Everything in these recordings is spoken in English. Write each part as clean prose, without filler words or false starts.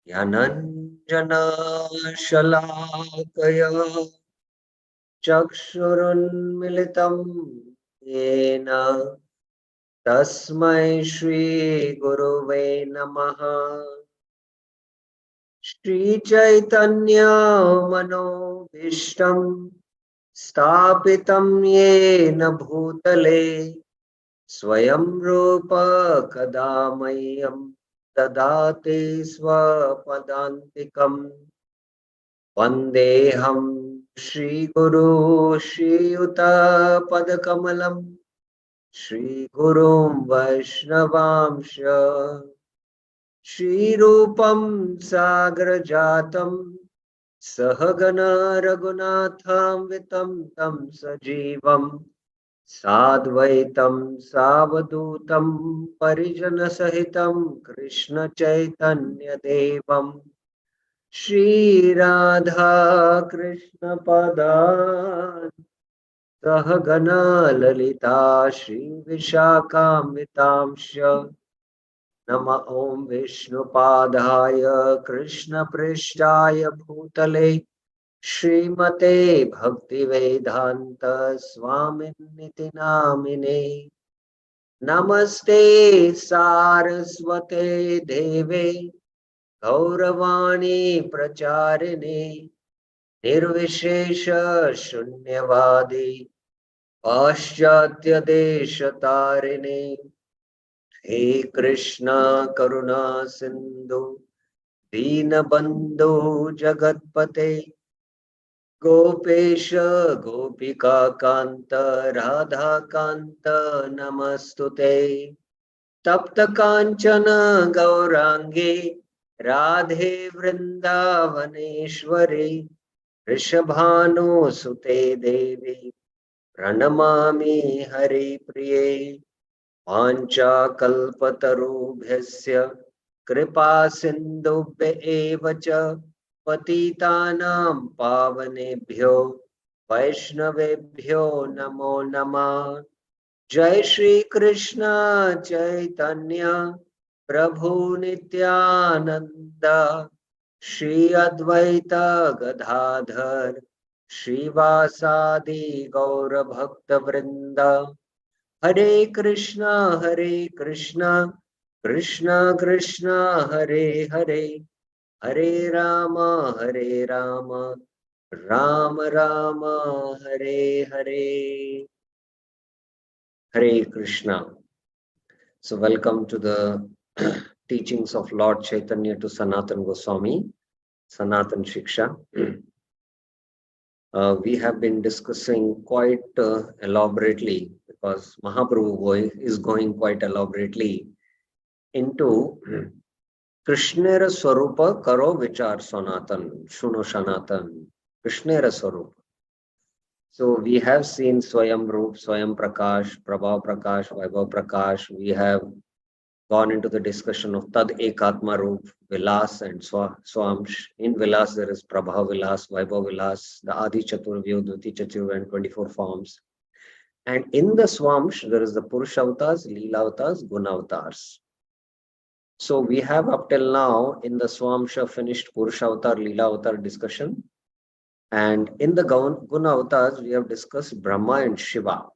ज्ञानाञ्जनशलाकया चक्षुरुन्मिलितं येन तस्मै श्रीगुरुवे नमः। श्रीचैतन्यमनोभीष्टं स्थापितं येन भूतले स्वयं रूप कदा मह्यं ददाति स्वपदान्तिकम्। वन्देऽहं श्रीगुरो श्रीयुतपदकमलं श्रीगुरुं वैष्णवांश श्रीरूपं सागरजातं सहगना रघुनाथान्वितं तं सजीवं साद्वैतं सावधूतं परिजनसहितं कृष्णचैतन्यदेवम् श्रीराधा कृष्ण पदान् सहगना ललिता श्रीविशाखान्वितांश्च नमः ॐ विष्णुपादाय कृष्णपृष्ठाय भूतले श्रीमते भक्तिवेदान्त स्वामिनिति नामिने। नमस्ते सारस्वते देवे गौरवाणी प्रचारिणे निर्विशेष शून्यवादी पाश्चात्य देश तारिणे। हे कृष्णा करुणा सिंधु दीनबंधु जगतपते गोपेश गोपिका कांत राधा कांत नमस्तुते। तप्त कांचन गौरांगे राधे वृंदावनेश्वरी वृषभानुसुते देवी प्रणमामि हरिप्रिये। वाञ्छाकल्पतरुभ्यस्य कृपा सिन्धुभ्य एव च पतितानां पावनेभ्यो वैष्णवेभ्यो नमो नमः। जय श्री कृष्ण चैतन्य प्रभु नित्यानंद श्री अद्वैत गदाधर श्रीवासादि गौर भक्त वृंद। हरे Krishna Krishna Krishna Hare Hare Hare Ram Ram Ram Hare Hare. Hare Krishna. So welcome to the teachings of Lord Chaitanya to Sanatana Goswami, Sanatana Shiksha. We have been discussing quite elaborately because Mahaprabhu is going quite elaborately into Krishnera Swarupa Karo Vichar Sanatan, Shuno Sanatan, Krishnera Swarupa. So we have seen Swayam Roop, Swayam Prakash, Prabhav Prakash, Vaibhav Prakash. We have gone into the discussion of Tad Ekatma Roop, Vilas and Swamsh. In Vilas there is Prabha Vilas, Vaibhav Vilas, the Adi Chaturvyu, Dviti Chaturvyu and 24 forms. And in the Swamsh there is the Purushavatars, Leelavatars, Gunavatars. So we have up till now in the Swamsha finished Purushavatar, Leelavatar discussion. And in the Guna avatars, we have discussed Brahma and Shiva.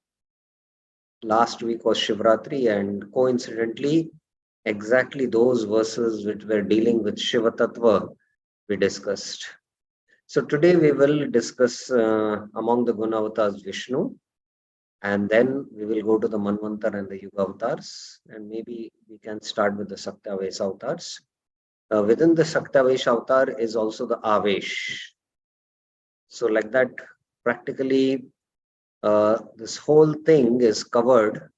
Last week was Shivratri, and coincidentally, exactly those verses which were dealing with Shiva Tattva, we discussed. So today we will discuss among the Guna avatars Vishnu, and then we will go to the Manvantar and the Yuga avatars, and maybe we can start with the Saktavesha avatars. Within the Saktavesha avatar is also the Avesh. So like that, practically, this whole thing is covered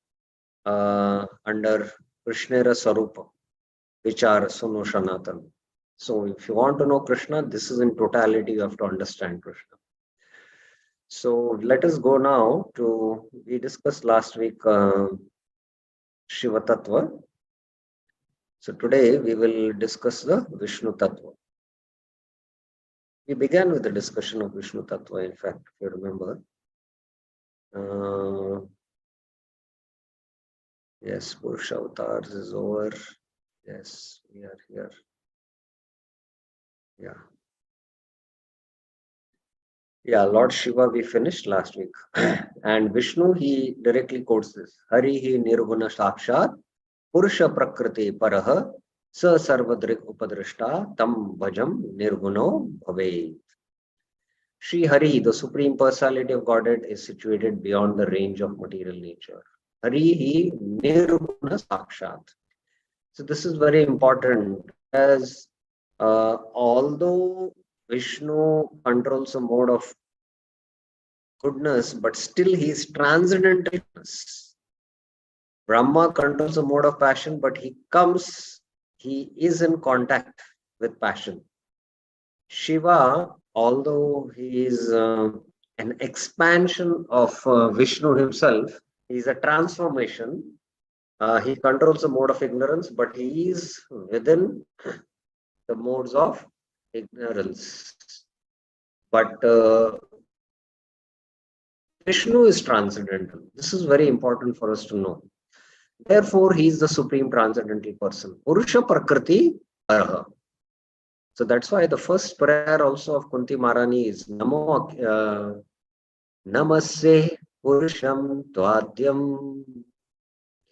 under Krishnera Sarupa, which are Suno Sanatan. So if you want to know Krishna, this is in totality, you have to understand Krishna. So let us go now to, we discussed last week Shiva Tattva. So today we will discuss the Vishnu Tattva. We began with the discussion of Vishnu Tattva, in fact, if you remember. Yes, Purusha avatars is over. Yes. Here. Yeah. Yeah, Lord Shiva we finished last week. And Vishnu, he directly quotes this. Hari hi nirguna sakshat purusha prakriti paraha sa sarvadrik upadrishta tam bhajam nirguno bhave. Sri Hari, the Supreme Personality of Godhead, is situated beyond the range of material nature. Hari hi nirguna sakshat. So this is very important as although Vishnu controls a mode of goodness, but still he is transcendental goodness. Brahma controls a mode of passion, but he is in contact with passion. Shiva, although he is an expansion of Vishnu himself, he is a transformation. He controls the mode of ignorance, but he is within the modes of ignorance. But Vishnu is transcendental. This is very important for us to know. Therefore, he is the supreme transcendental person. Purusha Prakriti Araha. So that's why the first prayer also of Kunti Maharani is Namaste Purusham Tvadyam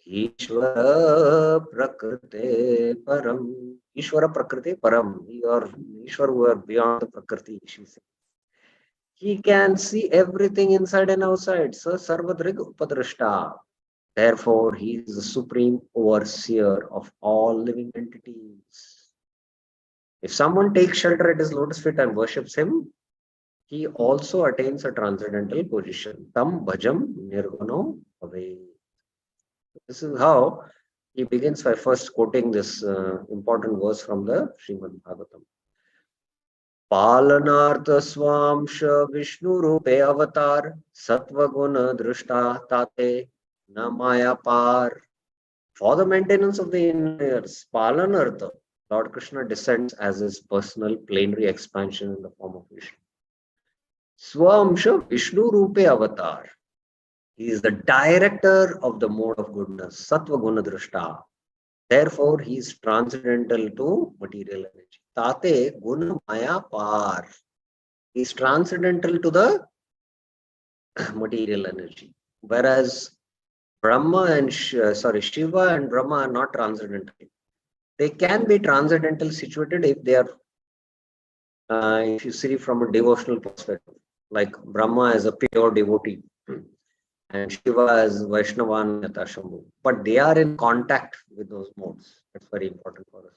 Ishvara Prakriti Param. Ishvara Prakriti Param. You are Ishvara who are beyond the Prakriti, she says. He can see everything inside and outside. So Sarvadrig Upadrashta. Therefore, he is the supreme overseer of all living entities. If someone takes shelter at his lotus feet and worships him, he also attains a transcendental position. Tam bhajam nirguno ave. This is how he begins by first quoting this important verse from the Srimad Bhagavatam. Palanartha swamsha Vishnu rupe avatar sattva guna drishta tate na maya par. For the maintenance of the inner Palanartha, Lord Krishna descends as his personal plenary expansion in the form of Vishnu. Swamsha Vishnu Rupe Avatar. He is the director of the mode of goodness, Sattva Guna Drishta. Therefore, he is transcendental to material energy. Tate Guna Maya Par. He is transcendental to the material energy. Whereas Shiva and Brahma are not transcendental. They can be transcendental situated if they are, if you see from a devotional perspective, like Brahma as a pure devotee and Shiva as Vaishnavan Yatashambhu. But they are in contact with those modes. That's very important for us.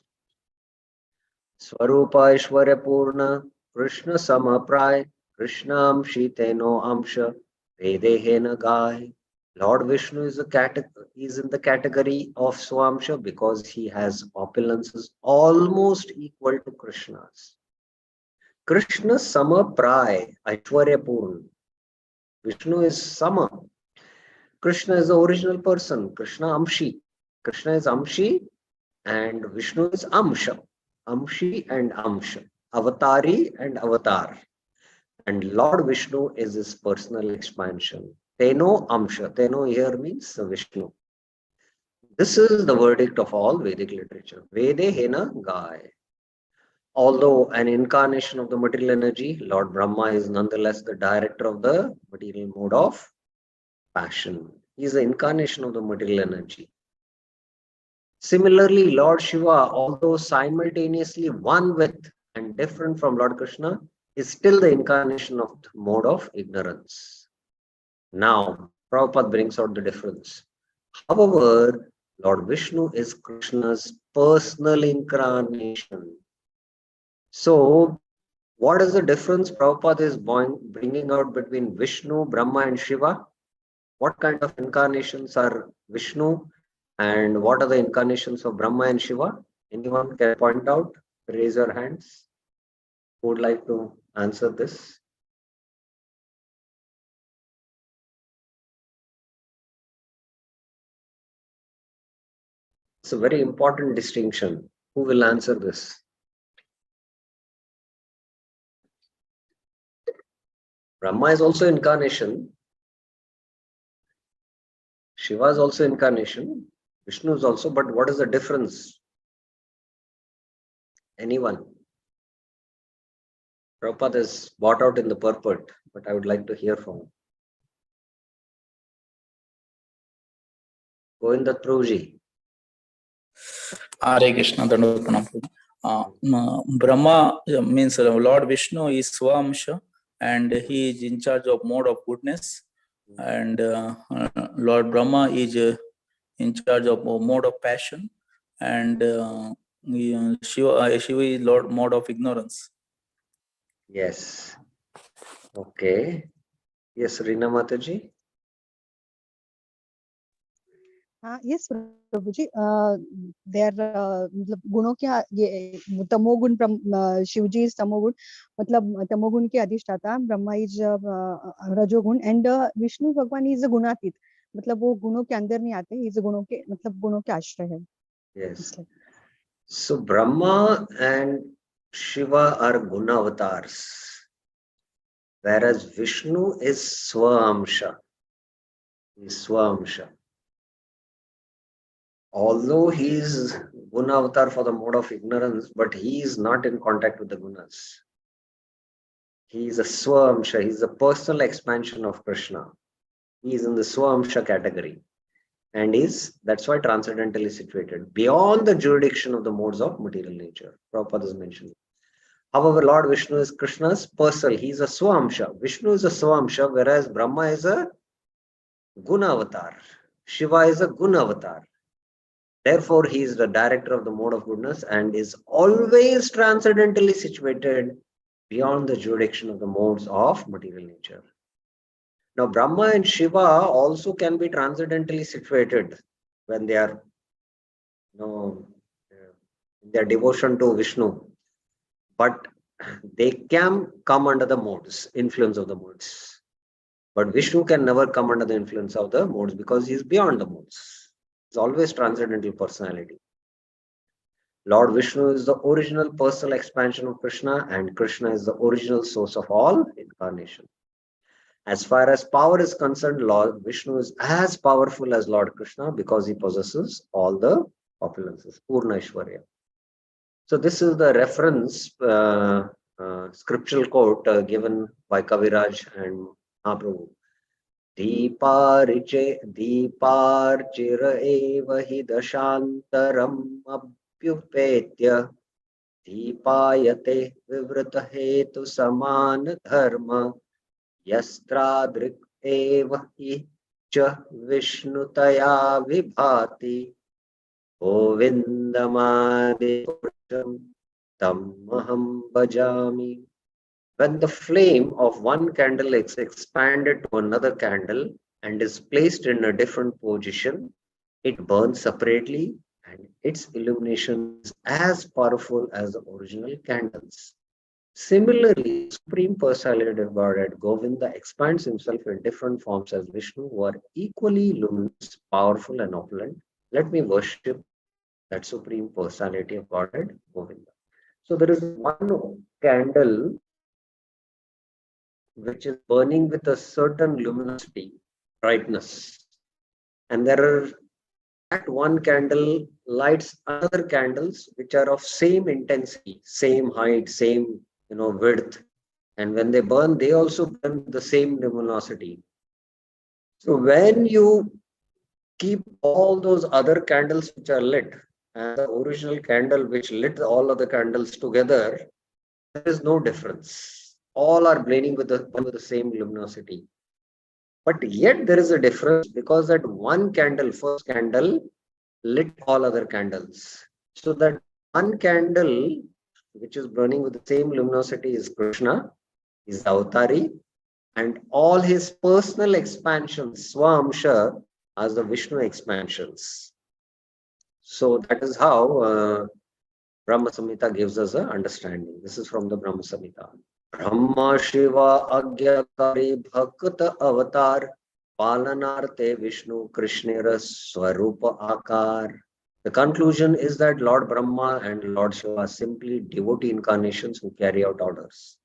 Swarupa Ishwarya Purna, Krishna Samapray, Krishna Amshi Teno Amsha, Vedehena Gai. Lord Vishnu is in the category of Swamsha because he has opulences almost equal to Krishna's. Krishna Sama Pray, Aishwarya Purna. Vishnu is Sama. Krishna is the original person. Krishna Amshi. Krishna is Amshi and Vishnu is Amsha. Amshi and Amsha. Avatari and Avatar. And Lord Vishnu is his personal expansion. Teno Amsha. Teno here means Vishnu. This is the verdict of all Vedic literature. Vede Hena Gai. Although an incarnation of the material energy, Lord Brahma is nonetheless the director of the material mode of passion. He is the incarnation of the material energy. Similarly, Lord Shiva, although simultaneously one with and different from Lord Krishna, is still the incarnation of the mode of ignorance. Now, Prabhupada brings out the difference. However, Lord Vishnu is Krishna's personal incarnation. So, what is the difference Prabhupada is bringing out between Vishnu, Brahma and Shiva? What kind of incarnations are Vishnu and what are the incarnations of Brahma and Shiva? Anyone can point out? Raise your hands. Who would like to answer this? It's a very important distinction. Who will answer this? Brahma is also incarnation. Shiva is also incarnation. Vishnu is also, but what is the difference? Anyone? Prabhupada is brought out in the purport, but I would like to hear from him. Govinda Truji. Hare Krishna, Dandavat Pranam. Brahma means Lord Vishnu is Swamsha, and he is in charge of mode of goodness, and Lord Brahma is in charge of mode of passion, and Shiva is Lord mode of ignorance. Yes. Okay. Yes, Reena Mataji. Yes, Prabhuji. Their गुणों के ये तमोगुण Shivji is तमोगुण मतलब तमोगुण के अधिष्ठाता Brahma is रजोगुण एंड विष्णु भगवान इज गुणातीत मतलब वो गुणों के अंदर नहीं आते इस गुणों के मतलब गुणों के आश्रय है. Yes. So Brahma and Shiva are guna avatars, whereas Vishnu is Swamsha. Although he is guna avatar for the mode of ignorance, but he is not in contact with the gunas. He is a Swamsha, he is a personal expansion of Krishna. He is in the Swamsha category and that's why transcendentally situated, beyond the jurisdiction of the modes of material nature. Prabhupada is mentioning. However, Lord Vishnu is Krishna's personal, he is a Swamsha. Vishnu is a Swamsha, whereas Brahma is a Guna avatar. Shiva is a Guna avatar. Therefore, he is the director of the mode of goodness and is always transcendentally situated beyond the jurisdiction of the modes of material nature. Now, Brahma and Shiva also can be transcendentally situated when they are, their devotion to Vishnu, but they can come under the modes, influence of the modes. But Vishnu can never come under the influence of the modes because he is beyond the modes. It's always transcendental personality. Lord Vishnu is the original personal expansion of Krishna, and Krishna is the original source of all incarnation. As far as power is concerned, Lord Vishnu is as powerful as Lord Krishna because he possesses all the opulences, Purna Ishwarya. So this is the reference scriptural quote given by Kaviraj and Mahaprabhu. दीपार्चिर एव हि दशान्तरम् अभ्युपेत्य दीपायते विवृत हेतु समान धर्म यस्त्रादृक् एव हि च विष्णुतया विभाति गोविन्दमादिपुरुषं तमहं भजामि. When the flame of one candle is expanded to another candle and is placed in a different position, it burns separately and its illumination is as powerful as the original candles. Similarly, Supreme Personality of Godhead, Govinda, expands himself in different forms as Vishnu, who are equally luminous, powerful, and opulent. Let me worship that Supreme Personality of Godhead, Govinda. So there is one candle which is burning with a certain luminosity, brightness. And there are, that one candle lights other candles which are of same intensity, same height, same width. And when they burn, they also burn the same luminosity. So when you keep all those other candles which are lit and the original candle which lit all other candles together, there is no difference. All are burning with the same luminosity. But yet there is a difference because that one candle, first candle, lit all other candles. So that one candle which is burning with the same luminosity is Krishna, is Avatari, and all his personal expansions, Swamsha, are the Vishnu expansions. So that is how Brahma Samhita gives us an understanding. This is from the Brahma Samhita. Brahma Shiva Agyakari Bhakta Avatar Palanarte Vishnu Krishnera Swarupa Akar. The conclusion is that Lord Brahma and Lord Shiva are simply devotee incarnations who carry out orders.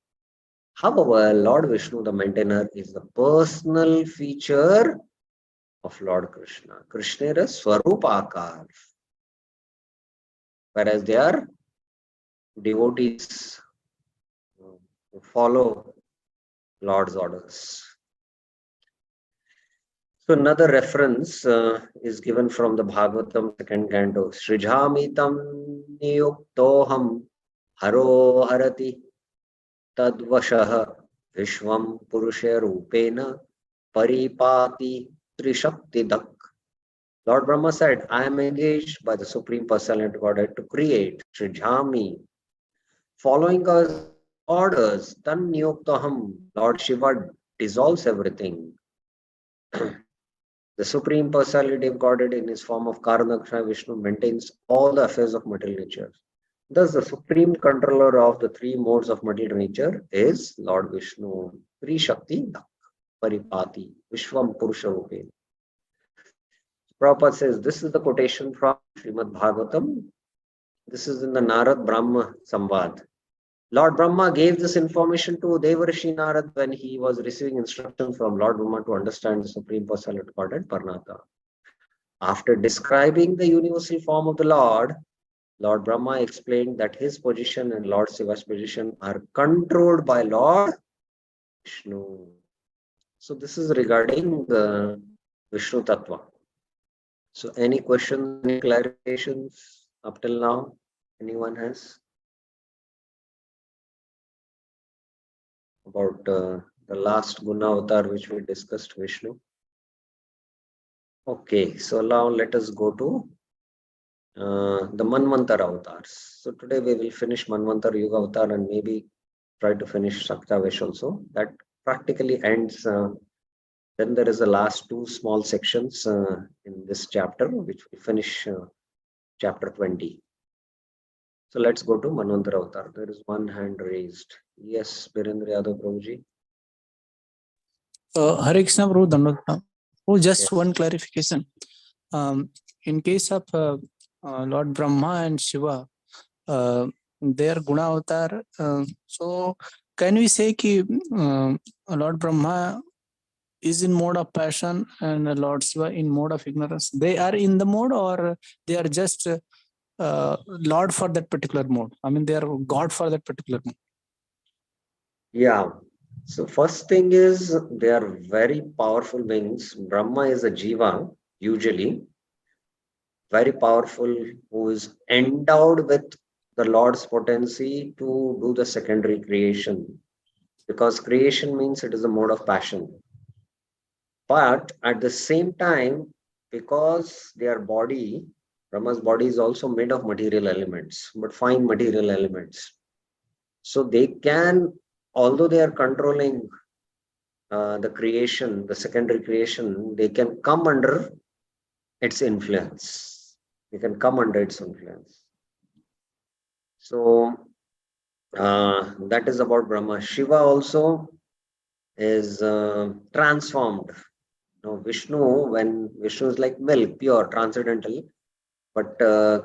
However, Lord Vishnu, the maintainer, is the personal feature of Lord Krishna. Krishnera Swarupa Akar. Whereas they are devotees to follow Lord's orders. So another reference is given from the Bhagavatam second canto. Srijamitam niyuktoham haro harati tadvashah vishvam purusha rupena paripati trishaktidak. Lord Brahma said, I am engaged by the Supreme Personality of Godhead to create Srijami, following God's orders. Tan niyuktaham, Lord Shiva dissolves everything. The Supreme Personality of Godhead in his form of Karanakshana Vishnu maintains all the affairs of material nature. Thus, the supreme controller of the three modes of material nature is Lord Vishnu. Tri Shakti Paripati Vishwam Purusha Rupe. Prabhupada says this is the quotation from Srimad Bhagavatam. This is in the Narad Brahma Samvad. Lord Brahma gave this information to Devarishi Narad when he was receiving instruction from Lord Brahma to understand the Supreme Personality of Godhead, Parnata. After describing the universal form of the Lord, Lord Brahma explained that his position and Lord Shiva's position are controlled by Lord Vishnu. So this is regarding the Vishnu Tattva. So any questions, any clarifications up till now? Anyone has? About the last Guna avatar which we discussed, Vishnu. Okay, so now let us go to the Manvantar avatars. So today we will finish Manvantar Yuga avatar and maybe try to finish Saktavesh also. That practically ends. Then there is the last two small sections in this chapter, which will finish chapter 20. So let's go to Manvantar avatar. There is one hand raised. Yes, Birendra Yadav Prabhuji. Hare Krishna Prabhu, Dandavata. Oh, just Yes. one clarification. In case of Lord Brahma and Shiva, their Guna avatar, so can we say that Lord Brahma is in mode of passion and Lord Shiva in mode of ignorance? They are in the mode, or they are just Lord for that particular mode? I mean, they are God for that particular mode. Yeah. So first thing is they are very powerful beings. Brahma is a jiva, usually very powerful, who is endowed with the Lord's potency to do the secondary creation. Because creation means it is a mode of passion. But at the same time, because their body, Brahma's body is also made of material elements, but fine material elements. So they can, although they are controlling the creation, the secondary creation, they can come under its influence. They can come under its influence. So that is about Brahma. Shiva also is transformed. Vishnu, when Vishnu is like milk, pure, transcendental, but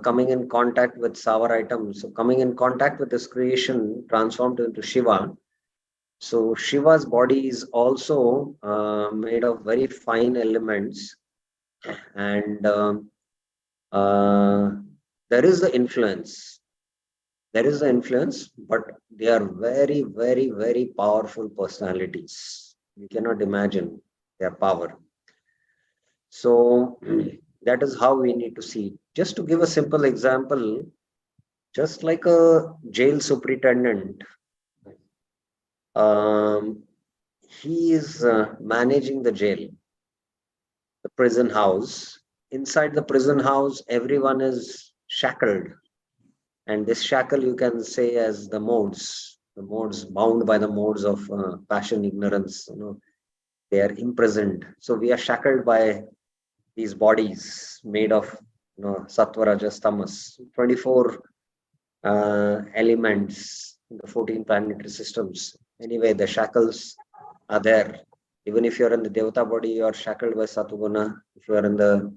coming in contact with sour items, so coming in contact with this creation, transformed into Shiva. So Shiva's body is also made of very fine elements, and there is the influence. There is the influence, but they are very, very, very powerful personalities. You cannot imagine their power. So that is how we need to see. Just to give a simple example, just like a jail superintendent, he is managing the jail, the prison house. Inside the prison house, everyone is shackled. And this shackle you can say as the modes bound by the modes of passion, ignorance. They are imprisoned. So we are shackled by these bodies made of sattva, rajas, tamas, 24 elements in the 14 planetary systems. Anyway, the shackles are there. Even if you're in the Devata body, you are shackled by Satuguna. If you are in the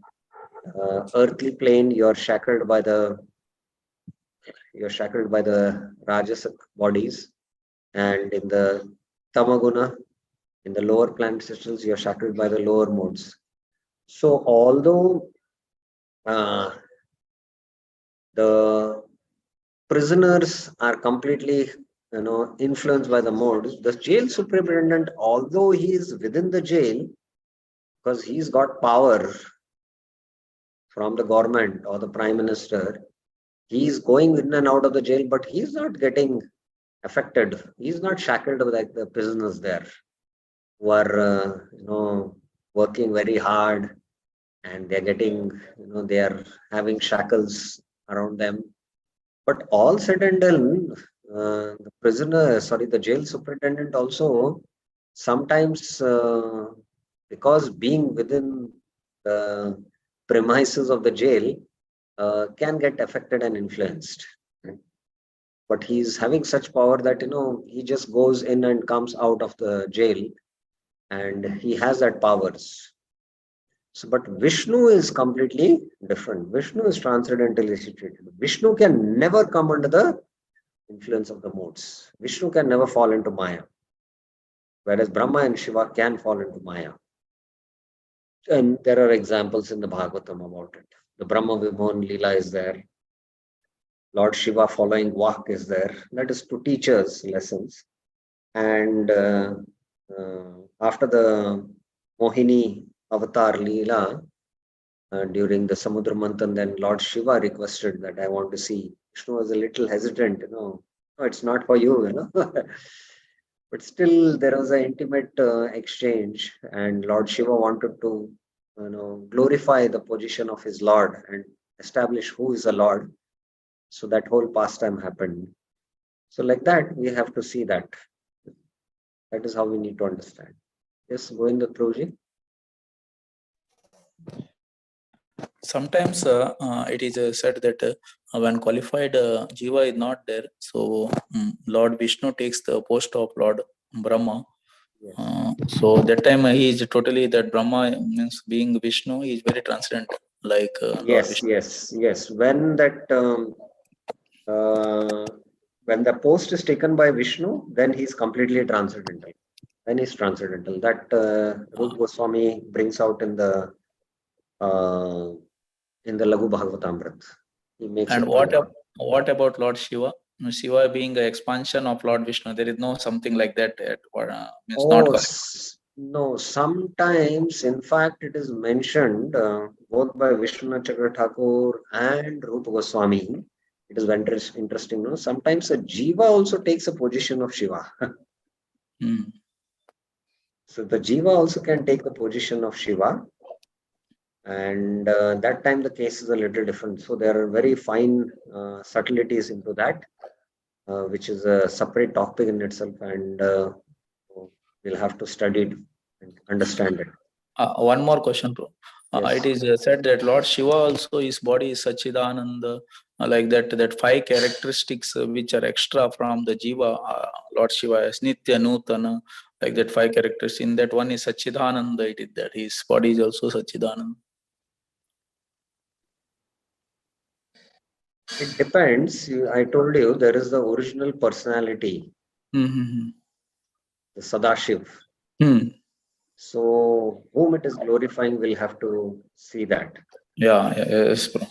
earthly plane, you are shackled by the Rajasic bodies. And in the Tamaguna, in the lower planet systems, you are shackled by the lower modes. So although the prisoners are completely, influenced by the modes. The jail superintendent, although he is within the jail, because he's got power from the government or the prime minister, he's going in and out of the jail, but he's not getting affected. He's not shackled like the prisoners there who are, working very hard, and they're getting, they are having shackles around them. But all said and done, the jail superintendent also sometimes, because being within the premises of the jail, can get affected and influenced. Right? But he's having such power that, he just goes in and comes out of the jail, and he has that powers. So, but Vishnu is completely different. Vishnu is transcendentally situated. Vishnu can never come under the influence of the modes. Vishnu can never fall into Maya, whereas Brahma and Shiva can fall into Maya. And there are examples in the Bhagavatam about it. The Brahma Vimohan Leela is there. Lord Shiva following Vak is there. That is to teach us lessons. And after the Mohini Avatar Leela, during the Samudra Manthan, then Lord Shiva requested that I want to see. Vishnu was a little hesitant, no, it's not for you, But still, there was an intimate exchange, and Lord Shiva wanted to, glorify the position of his Lord and establish who is the Lord. So that whole pastime happened. So like that, we have to see that. That is how we need to understand. Yes, Govinda Prabhuji. Sometimes it is said that when qualified Jiva is not there, so Lord Vishnu takes the post of Lord Brahma. Yes. So that time he is totally, that Brahma means being Vishnu, he is very transcendental, like Lord Yes, Vishnu. yes. When the post is taken by Vishnu, then he's completely transcendental. Then he's transcendental. That Rupa Goswami brings out in the Laghu Bhagavatamrita. He makes And it clear. what about Lord Shiva? Shiva being an expansion of Lord Vishnu, there is no something like that. Means not No, sometimes, in fact, it is mentioned both by Vishnu Chakra Thakur and Rupa Goswami. It is very interesting. No? Sometimes a Jiva also takes a position of Shiva. So the Jiva also can take the position of Shiva. And that time the case is a little different. So there are very fine subtleties into that, which is a separate topic in itself. And we'll have to study it and understand it. One more question, bro. Yes. It is said that Lord Shiva also, his body is Sachidananda, like that 5 characteristics which are extra from the Jiva. Lord Shiva is Nitya, Nutana, like that 5 characters. In that one is Sachidananda, it is that his body is also Sachidananda. It depends. I told you there is the original personality, the Sadashiv. So whom it is glorifying, we'll have to see that. Yes, bro.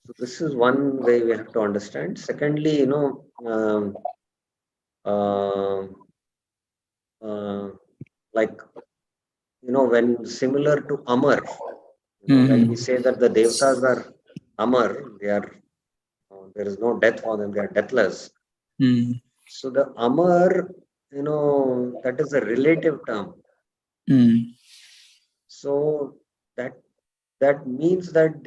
So this is one way we have to understand. Secondly, like, when similar to Amar, when we say that the Devtas are Amar, there is no death for them, they are deathless. So the Amar, that is a relative term. So that means that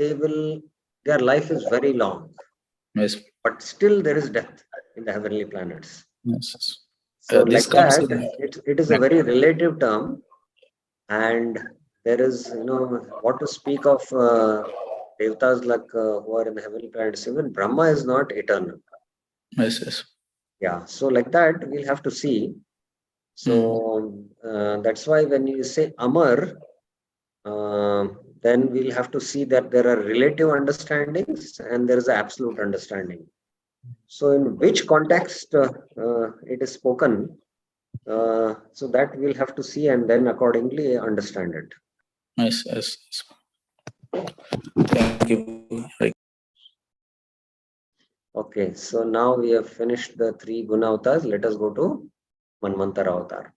their life is very long. Yes. But still there is death in the heavenly planets. Yes. So like that, it is a very relative term, and there is, what to speak of Devtas like who are in the heavenly planets. Even Brahma is not eternal. Yes. Yeah, so like that we'll have to see. So that's why when you say Amar, then we'll have to see that there are relative understandings and there is absolute understanding. So in which context it is spoken, so that we'll have to see and then accordingly understand it. Yes. Thank you. Okay, so now we have finished the 3 guna avatars. Let us go to Manvantara avatar.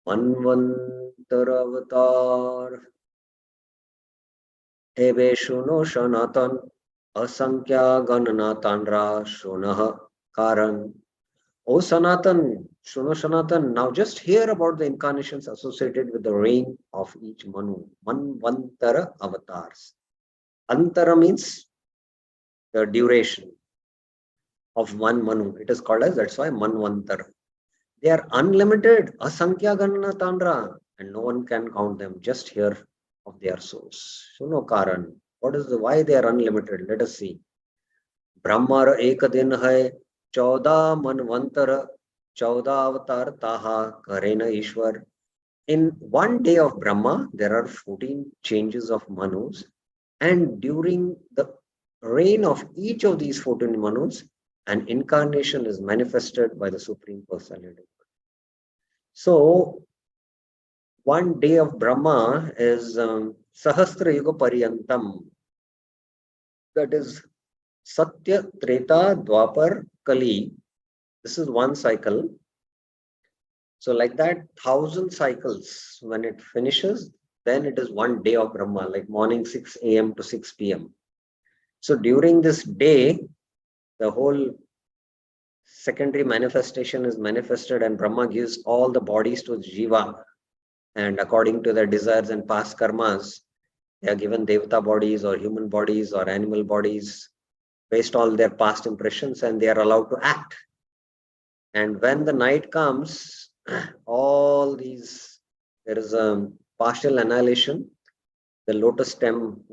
Manvantara avatar. Ebe shuno shanatan asankhya ganana tandra shunah karan. O Sanatan, Shuno Sanatan, now just hear about the incarnations associated with the reign of each Manu. Manvantara avatars. Antara means the duration of one Manu. It is called as, that's why Manvantara. They are unlimited, asankhya ganana tandra, and no one can count them. Just hear of their souls. Shuno Karan. What is the why they are unlimited? Let us see. ब्रह्मर एक दिन है 14 मनवंतर 14 अवतार ताहा करे न ईश्वर. In one day of Brahma, there are 14 changes of Manus, and during the reign of each of these 14 Manus, an incarnation is manifested by the Supreme Personality. So, one day of Brahma is Sahasra Yuga Pariyantam. That is Satya, Treta, Dwapar, Kali. This is one cycle. So like that, 1,000 cycles. When it finishes, then it is one day of Brahma, like morning 6 a.m. to 6 p.m. So during this day, the whole secondary manifestation is manifested, and Brahma gives all the bodies to Jiva. And according to their desires and past karmas, they are given Devata bodies or human bodies or animal bodies based on their past impressions, and they are allowed to act. And when the night comes, all these, there is a partial annihilation. The lotus stem,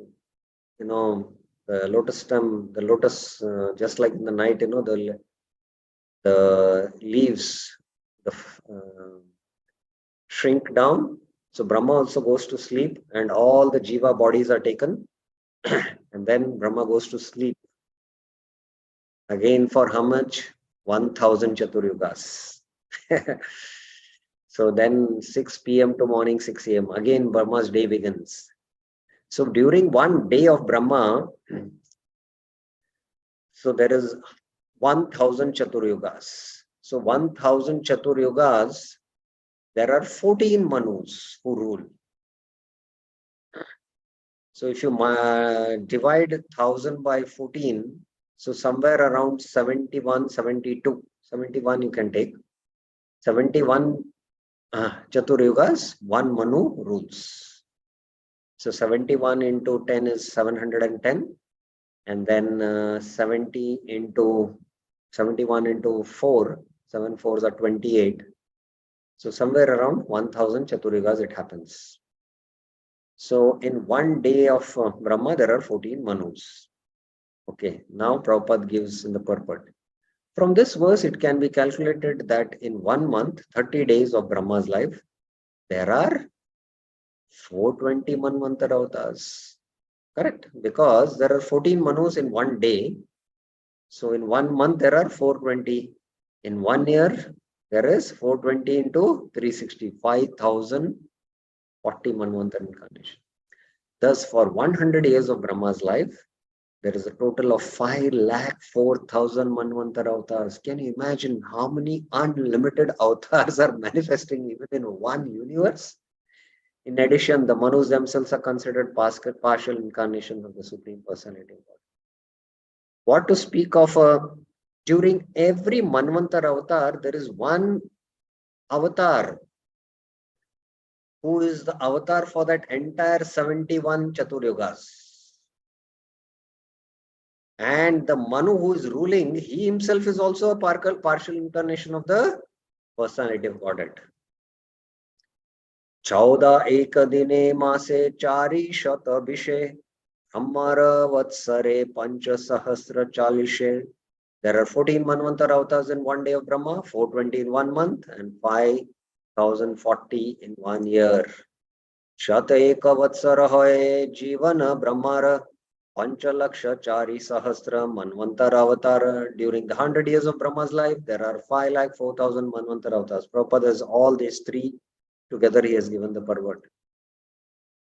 the lotus stem, the lotus, just like in the night, the leaves shrink down. So Brahma also goes to sleep, and all the Jiva bodies are taken. And then Brahma goes to sleep. Again, for how much? 1,000 Chaturyugas. So then 6 p.m. to morning 6 a.m. Again, Brahma's day begins. So during one day of Brahma, so there is 1,000 Chaturyugas. So 1,000 Chaturyugas, there are 14 Manus who rule. So if you divide 1,000 by 14, so somewhere around 71, 72, 71 you can take. 71 Chaturyugas, one Manu rules. So 71 into 10 is 710. And then 70 into 71 into 4, 7 4s are 28. So somewhere around 1,000 Chaturyugas it happens. So in one day of Brahma, there are 14 Manus. Okay, now Prabhupada gives in the purport. From this verse, it can be calculated that in 1 month, 30 days of Brahma's life, there are 420 Manvantara avatars. Correct? Because there are 14 Manus in one day. So in 1 month, there are 420. In 1 year, there is 420 into 360, 5,040 Manvantara incarnation. Thus, for 100 years of Brahma's life, there is a total of 5,04,000 Manvantara avatars. Can you imagine how many unlimited avatars are manifesting even in one universe? In addition, the Manus themselves are considered partial incarnations of the Supreme Personality of God. What to speak of during every Manvantara avatar, there is one avatar who is the avatar for that entire 71 Chaturyugas. And the Manu who is ruling, he himself is also a partial incarnation of the personality of Godhead. 14 ek dine mase chari shata bishe Amara vatsare pancha sahasra chalishe. There are 14 Manvantara avatars in one day of Brahma, 420 in 1 month, and 5,040 in 1 year. Shata eka vatsara hoye jivana brahmara Panchalaksha Chari Sahasra Manvantara Avatara. During the 100 years of Brahma's life, there are 5,04,000 Manvantara avatars. Prabhupada has all these three together, he has given the purvort.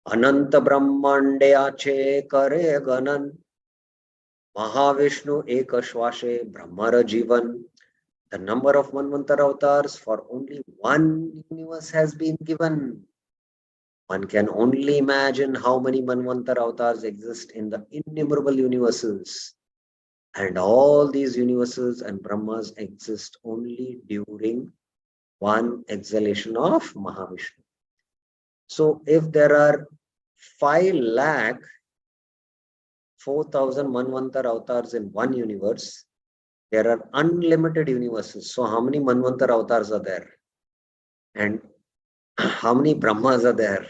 Ananta Brahmande Ache Kare Ganan Mahavishnu Ekashwashe Brahmara Jivan. The number of Manvantara avatars for only one universe has been given. One can only imagine how many Manvantara avatars exist in the innumerable universes. And all these universes and Brahmas exist only during one exhalation of Mahavishnu. So if there are 5,04,000 Manvantara avatars in one universe, there are unlimited universes. So how many Manvantara avatars are there? And how many Brahmas are there?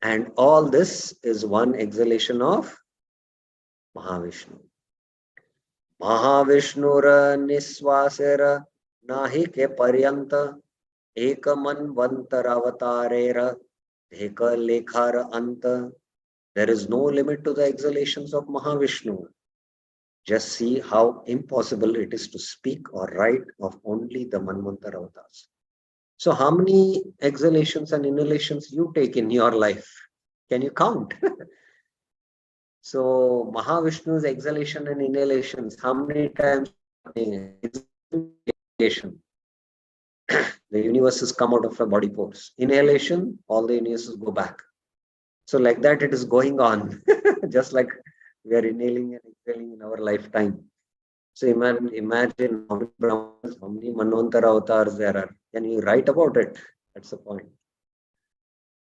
And all this is one exhalation of Mahavishnu. Mahavishnura Niswasera Nahi ke Paryanta Ekamanvantaravatārera Dheka Lekhara Anta. There is no limit to the exhalations of Mahavishnu. Just see how impossible it is to speak or write of only the Manvantara avatars. So how many exhalations and inhalations you take in your life? Can you count? So Mahavishnu's exhalation and inhalations, how many times? Exhalation. The universes come out of a body pores. Inhalation, all the universes go back. So like that it is going on, just like we are inhaling and exhaling in our lifetime. So imagine how many Brahmas, how many Manvantara avatars there are. Can you write about it? That's the point.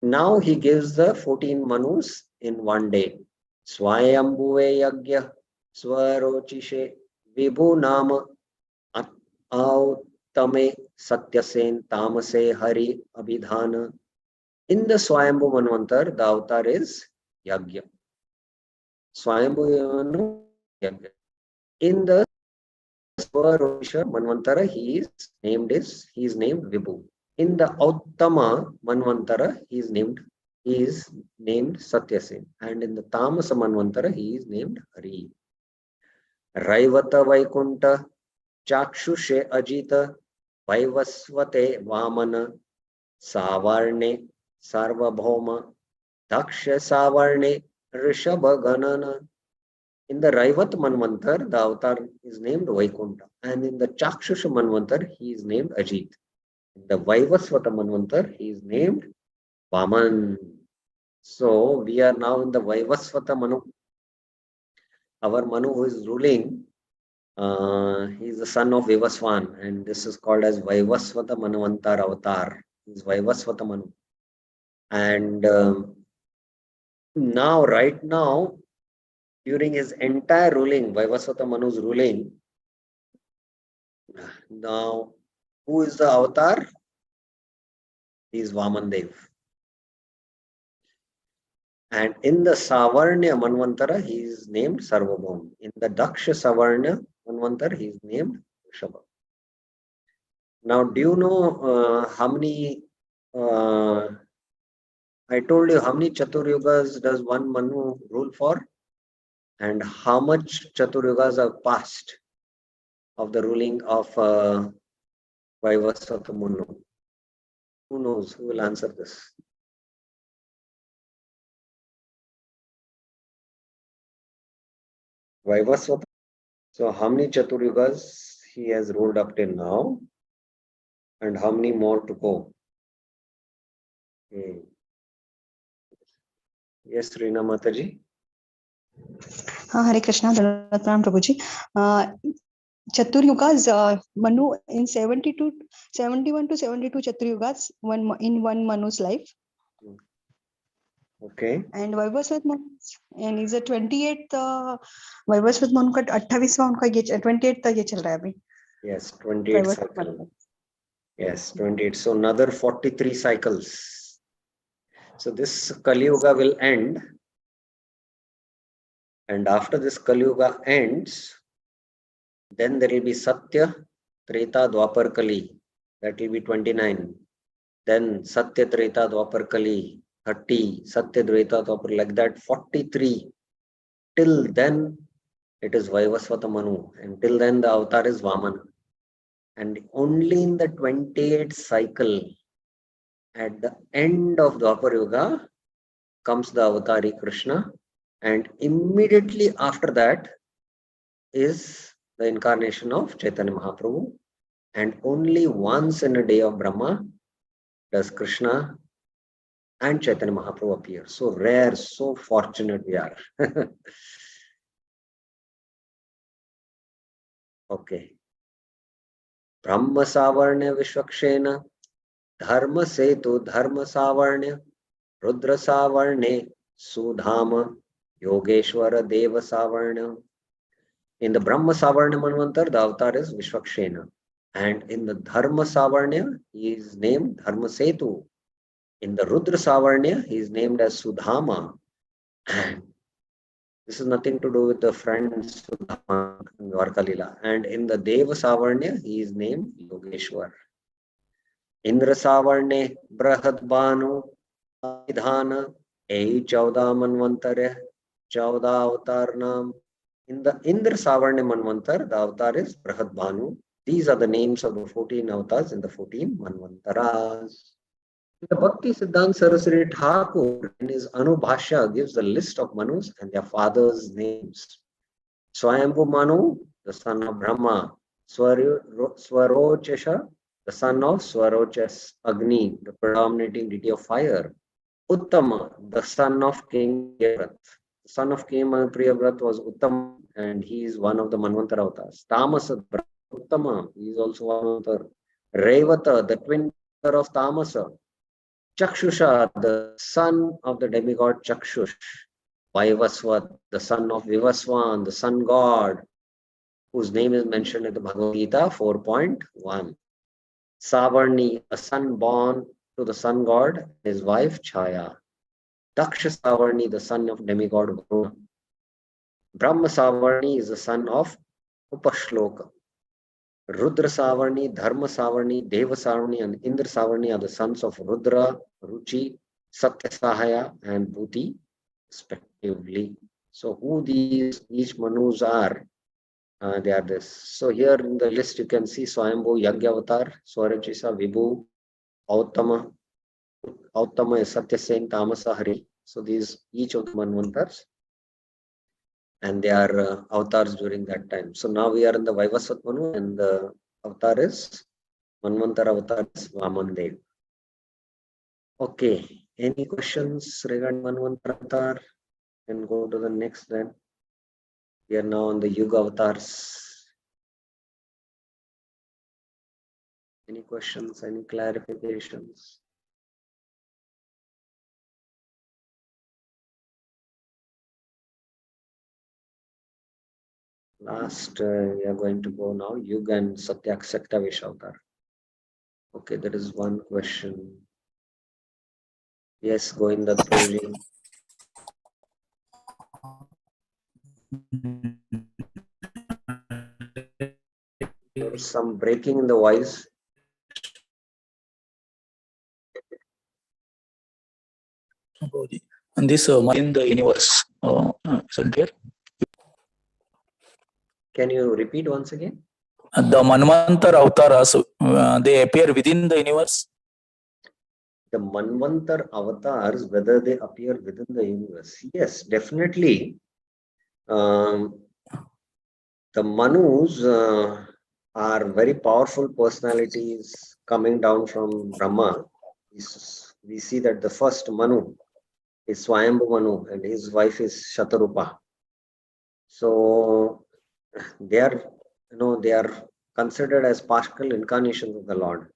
Now he gives the 14 Manus in one day. Swayambhuve Yagya Swarochishe Vibhu Nama Autame Satyasen Tamase Hari Abhidhana. In the Swayambhu Manvantar, the avatar is Yagya. Swayambhu Yagya. In the Swarochisha Manvantara, he is named Vibhu. In the Uttama Manvantara, he is named Satyasen. And in the Tamasa Manvantara, he is named Hari. Raivata Vaikunta Chakshushe Ajita Vaivasvate Vamana Savarne Sarvabhauma Daksha Savarne Rishabha Ganana. In the Raivat Manvantar, the avatar is named Vaikunta. And in the Chakshusha Manvantar, he is named Ajit. In the Vaivasvata Manvantar, he is named Vaman. So we are now in the Vaivasvata Manu. Our Manu who is ruling, he is the son of Vivaswan, and this is called as Vaivasvata Manvantar avatar. He is Vaivasvata Manu. And right now, during his entire ruling, Vaivasvata Manu's ruling, now who is the avatar? He is Vamandev. And in the Savarnya Manvantara, he is named Sarvabhaum. In the Daksha Savarnya Manvantara, he is named Rishabha. Now, do you know how many, I told you how many Chaturyugas does one Manu rule for? And how much Chaturyugas have passed of the ruling of Vaivasvata Manu? Who knows? Who will answer this? Vaivasvata. So how many Chaturyugas he has ruled up till now? And how many more to go? Yes, Reena Mataji. Hare Krishna, Pranam Prabhuji. Chaturyugas, Manu in 71 to 72 Chaturyugas in one Manu's life. Okay. And Vaivasvat Manu, and is a 28th Vaivasvat Manu का 28वां उनका ये 28th ये चल रहा है अभी. Yes, 28 cycle. Yes, 28. So another 43 cycles. So this Kali Yuga will end. And after this Kali Yuga ends, then there will be Satya, Treta, Dwapar, Kali. That will be 29. Then Satya, Treta, Dwapar, Kali, 30. Satya, Treta, Dwapar, like that, 43. Till then, it is Vaivasvata Manu. And till then, the avatar is Vamana. And only in the 28th cycle, at the end of Dwapar Yuga, comes the avatari Krishna. And immediately after that, is the incarnation of Chaitanya Mahaprabhu, and only once in a day of Brahma does Krishna and Chaitanya Mahaprabhu appear. So rare, so fortunate we are. Okay. Brahma Savarnya Vishwakshena, Dharma Setu Dharma Savarnya, Rudra Savarne, Sudhama, Yogeshwara Deva Savarnya. In the Brahma Savarnya Manvantar, the avatar is Vishwakshena. And in the Dharma Savarnya, he is named Dharma Setu. In the Rudra Savarnya, he is named as Sudhama. And this is nothing to do with the friend Sudhama in Dwarkalila. And in the Deva Savarnya, he is named Yogeshwar. Indra Savarne, Brahad Banu, Vidhana, Ei Chauda Manvantare, Chauda Avatar Nam. In the Indra Savarne Manvantar, the avatar is Brahad Banu. These are the names of the 14 avatars in the 14 Manvantaras. The Bhakti Siddhanta Saraswati Thakur in his Anubhashya gives the list of Manus and their fathers' names. Swayambhu Manu, the son of Brahma. Swarochesha, the son of Swarochas, Agni, the predominating deity of fire. Uttama, the son of King Priyavrat. The son of King Priyavrat was Uttama, and he is one of the Manvantara avatars. Tamasa, Uttama, he is also one of the Revata, the twin brother of Tamasa. Chakshusha, the son of the demigod Chakshush. Vaivasvat, the son of Vivaswan, the sun god, whose name is mentioned in the Bhagavad Gita 4.1. Savarni, a son born to the sun god, his wife Chaya. Daksha Savarni, the son of demigod Varuna. Brahma Savarni is the son of Upashloka. Rudra Savarni, Dharma Savarni, Deva Savarni, and Indra Savarni are the sons of Rudra, Ruchi, Satya Sahaya, and Bhuti, respectively. So who these each Manus are, they are this. So here in the list you can see Swayambhu, Yagya-avatar, Swarachisa, Vibhu, Autama. Autama is Satyasen, Tamasa, Hari. So these each of the Manvantars, and they are avatars during that time. So now we are in the Vaivasvat Manu, and the avatar is Manvantara avatar is Vamandev. Okay, any questions regarding Manvantara avatar? Then go to the next then. We are now on the Yuga avatars. Any questions, any clarifications? Last, we are going to go now, Yuga and Satyaksakta Vishavatar. Okay, there is one question. Yes, Govinda Prabhuji. There's some breaking in the voice. And this in the universe. Is it there? Can you repeat once again? The Manvantar avatars, they appear within the universe. The Manvantar avatars, whether they appear within the universe. Yes, definitely. The Manus are very powerful personalities coming down from Brahma. We see that the first Manu is Swayambhu Manu and his wife is Shatarupa. So they are, they are considered as partial incarnations of the Lord.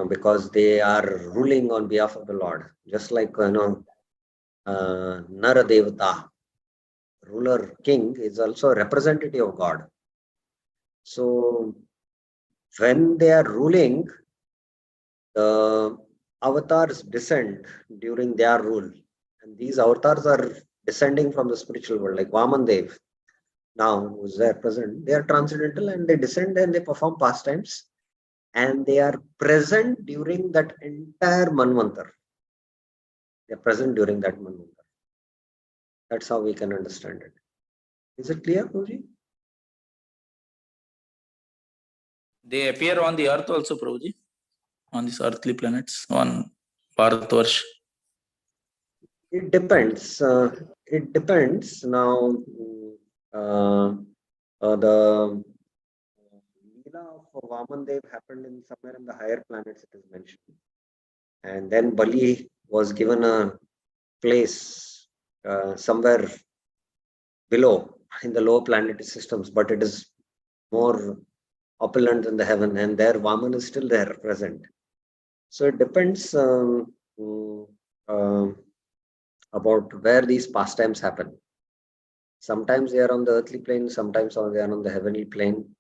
Because they are ruling on behalf of the Lord, just like Nara Devata, ruler king, is also a representative of God. So when they are ruling, the avatars descend during their rule, and these avatars are descending from the spiritual world, like Vamandev. Now, who's there present? They are transcendental and they descend and they perform pastimes. And they are present during that entire Manvantar. They are present during that Manvantar. That's how we can understand it. Is it clear, Prabhuji? They appear on the earth also, Prabhuji, on these earthly planets, on Bharatvarsh. It depends. It depends. Now, The Leela of Vaman Dev happened in somewhere in the higher planets, it is mentioned. And then Bali was given a place somewhere below in the lower planetary systems, but it is more opulent in the heaven, and there Vaman is still there present. So it depends about where these pastimes happen. Sometimes they are on the earthly plane, sometimes they are on the heavenly plane.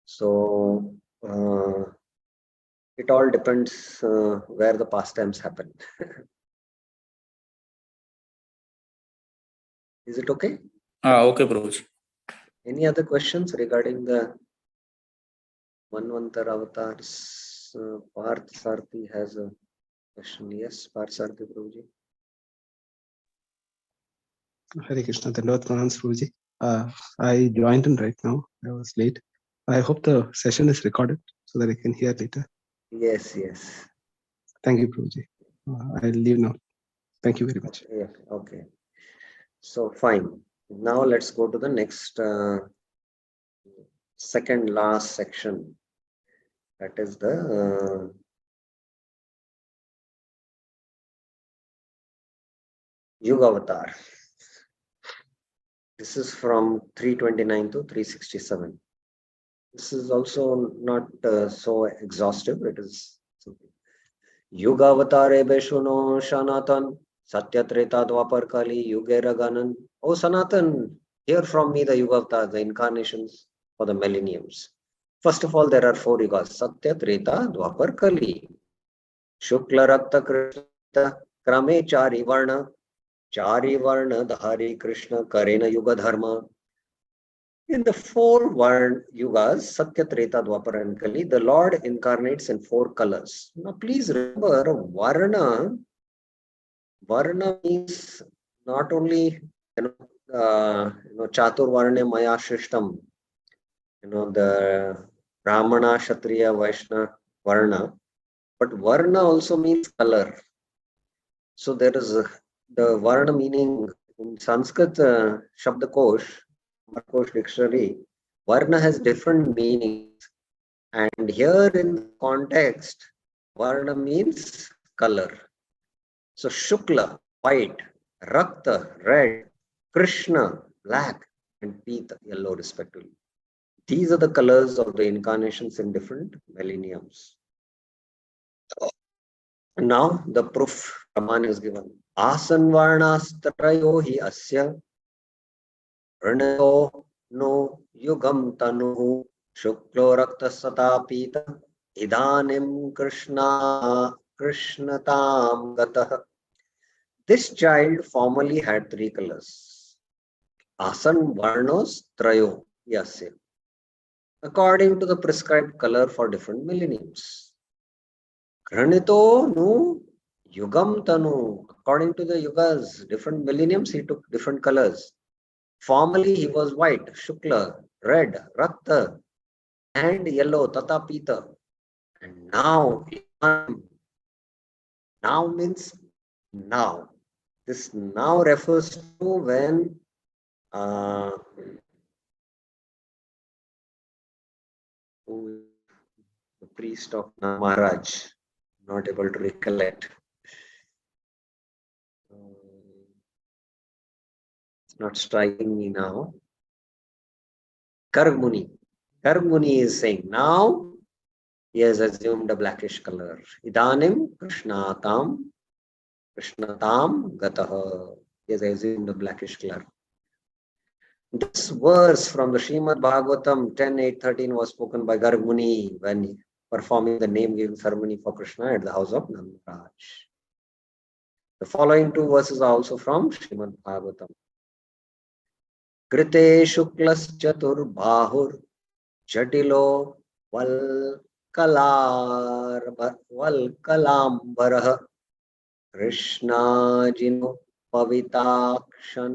So it all depends where the pastimes happen. Is it okay? Okay, Prabhuji. Any other questions regarding the Manvantar avatars? Parth Sarthi has a question. Yes, Parth Sarthi Prabhuji. Hare Krishna, Dandavad Pranams, Guruji. I joined in right now. I was late. I hope the session is recorded so that I can hear later. Yes, yes. Thank you, Guruji. I'll leave now. Thank you very much. Yeah, okay. So fine. Now let's go to the next second last section. That is the Yuga Avatar. This is from 329 to 367. This is also not so exhaustive. It is something. Yuga Avatar Ebeshuno Sanatan Satya Treta Dwapar Kali Yuge Raganan. Oh Sanatan, hear from me the Yuga Avatar, the incarnations for the millenniums. First of all, there are 4 yugas: Satya, Treta, Dwapar, Kali. Shukla, Rakta, Krishna, Krame, Chari Varna Dhari Krishna, Karena Yuga Dharma. In the 4 yugas, Satya, Treta, Dwapar, and Kali, the Lord incarnates in 4 colors. Now, please remember, Varna means not only Chatur Varne Maya Shishtam, the Brahmana, Kshatriya, Vaishna, Varna, but Varna also means color. So there is the Varna meaning in Sanskrit Shabdakosh, Markosh dictionary, Varna has different meanings. And here in the context, Varna means color. So Shukla, white, Rakta, red, Krishna, black, and Pita, yellow respectively. These are the colors of the incarnations in different millenniums. Now the proof Raman is given. Asan varnastrayo hi asya ranayo no yugam tanu shuklo rakta sata pita idanim krishnatam gatah. This child formerly had 3 colors. Asan varnos trayo yasya, according to the prescribed color for different millenniums. Granito nu yugam tanu, according to the yugas, different millenniums, he took different colors. Formerly he was white, shukla, red, rakta, and yellow, tata pita. And now means now. This now refers to when the priest of Maharaj, not able to recollect. It's not striking me now. Garg Muni is saying now he has assumed a blackish color. Idanim Krishnatam Gatah. He has assumed a blackish color. This verse from the Srimad Bhagavatam 10.8.13 was spoken by Garg Muni when performing the name giving ceremony for Krishna at the house of Nandaraj. The following 2 verses are also from Srimad Bhagavatam. Krite Shuklas Chatur Bahur Jatilo Val Kalambarah Krishna Jino Pavitakshan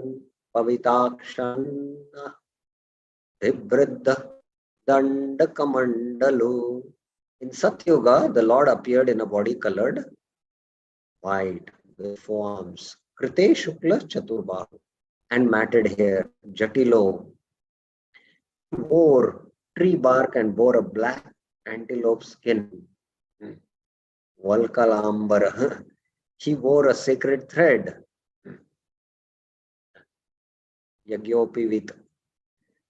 Vibridha Dandakamandalu. In Satyuga, the Lord appeared in a body colored white with 4 arms. Krite Shukla Chaturbahu and matted hair. Jatilo, wore tree bark and bore a black antelope skin. Valkalambara. He wore a sacred thread. Yagyopivit.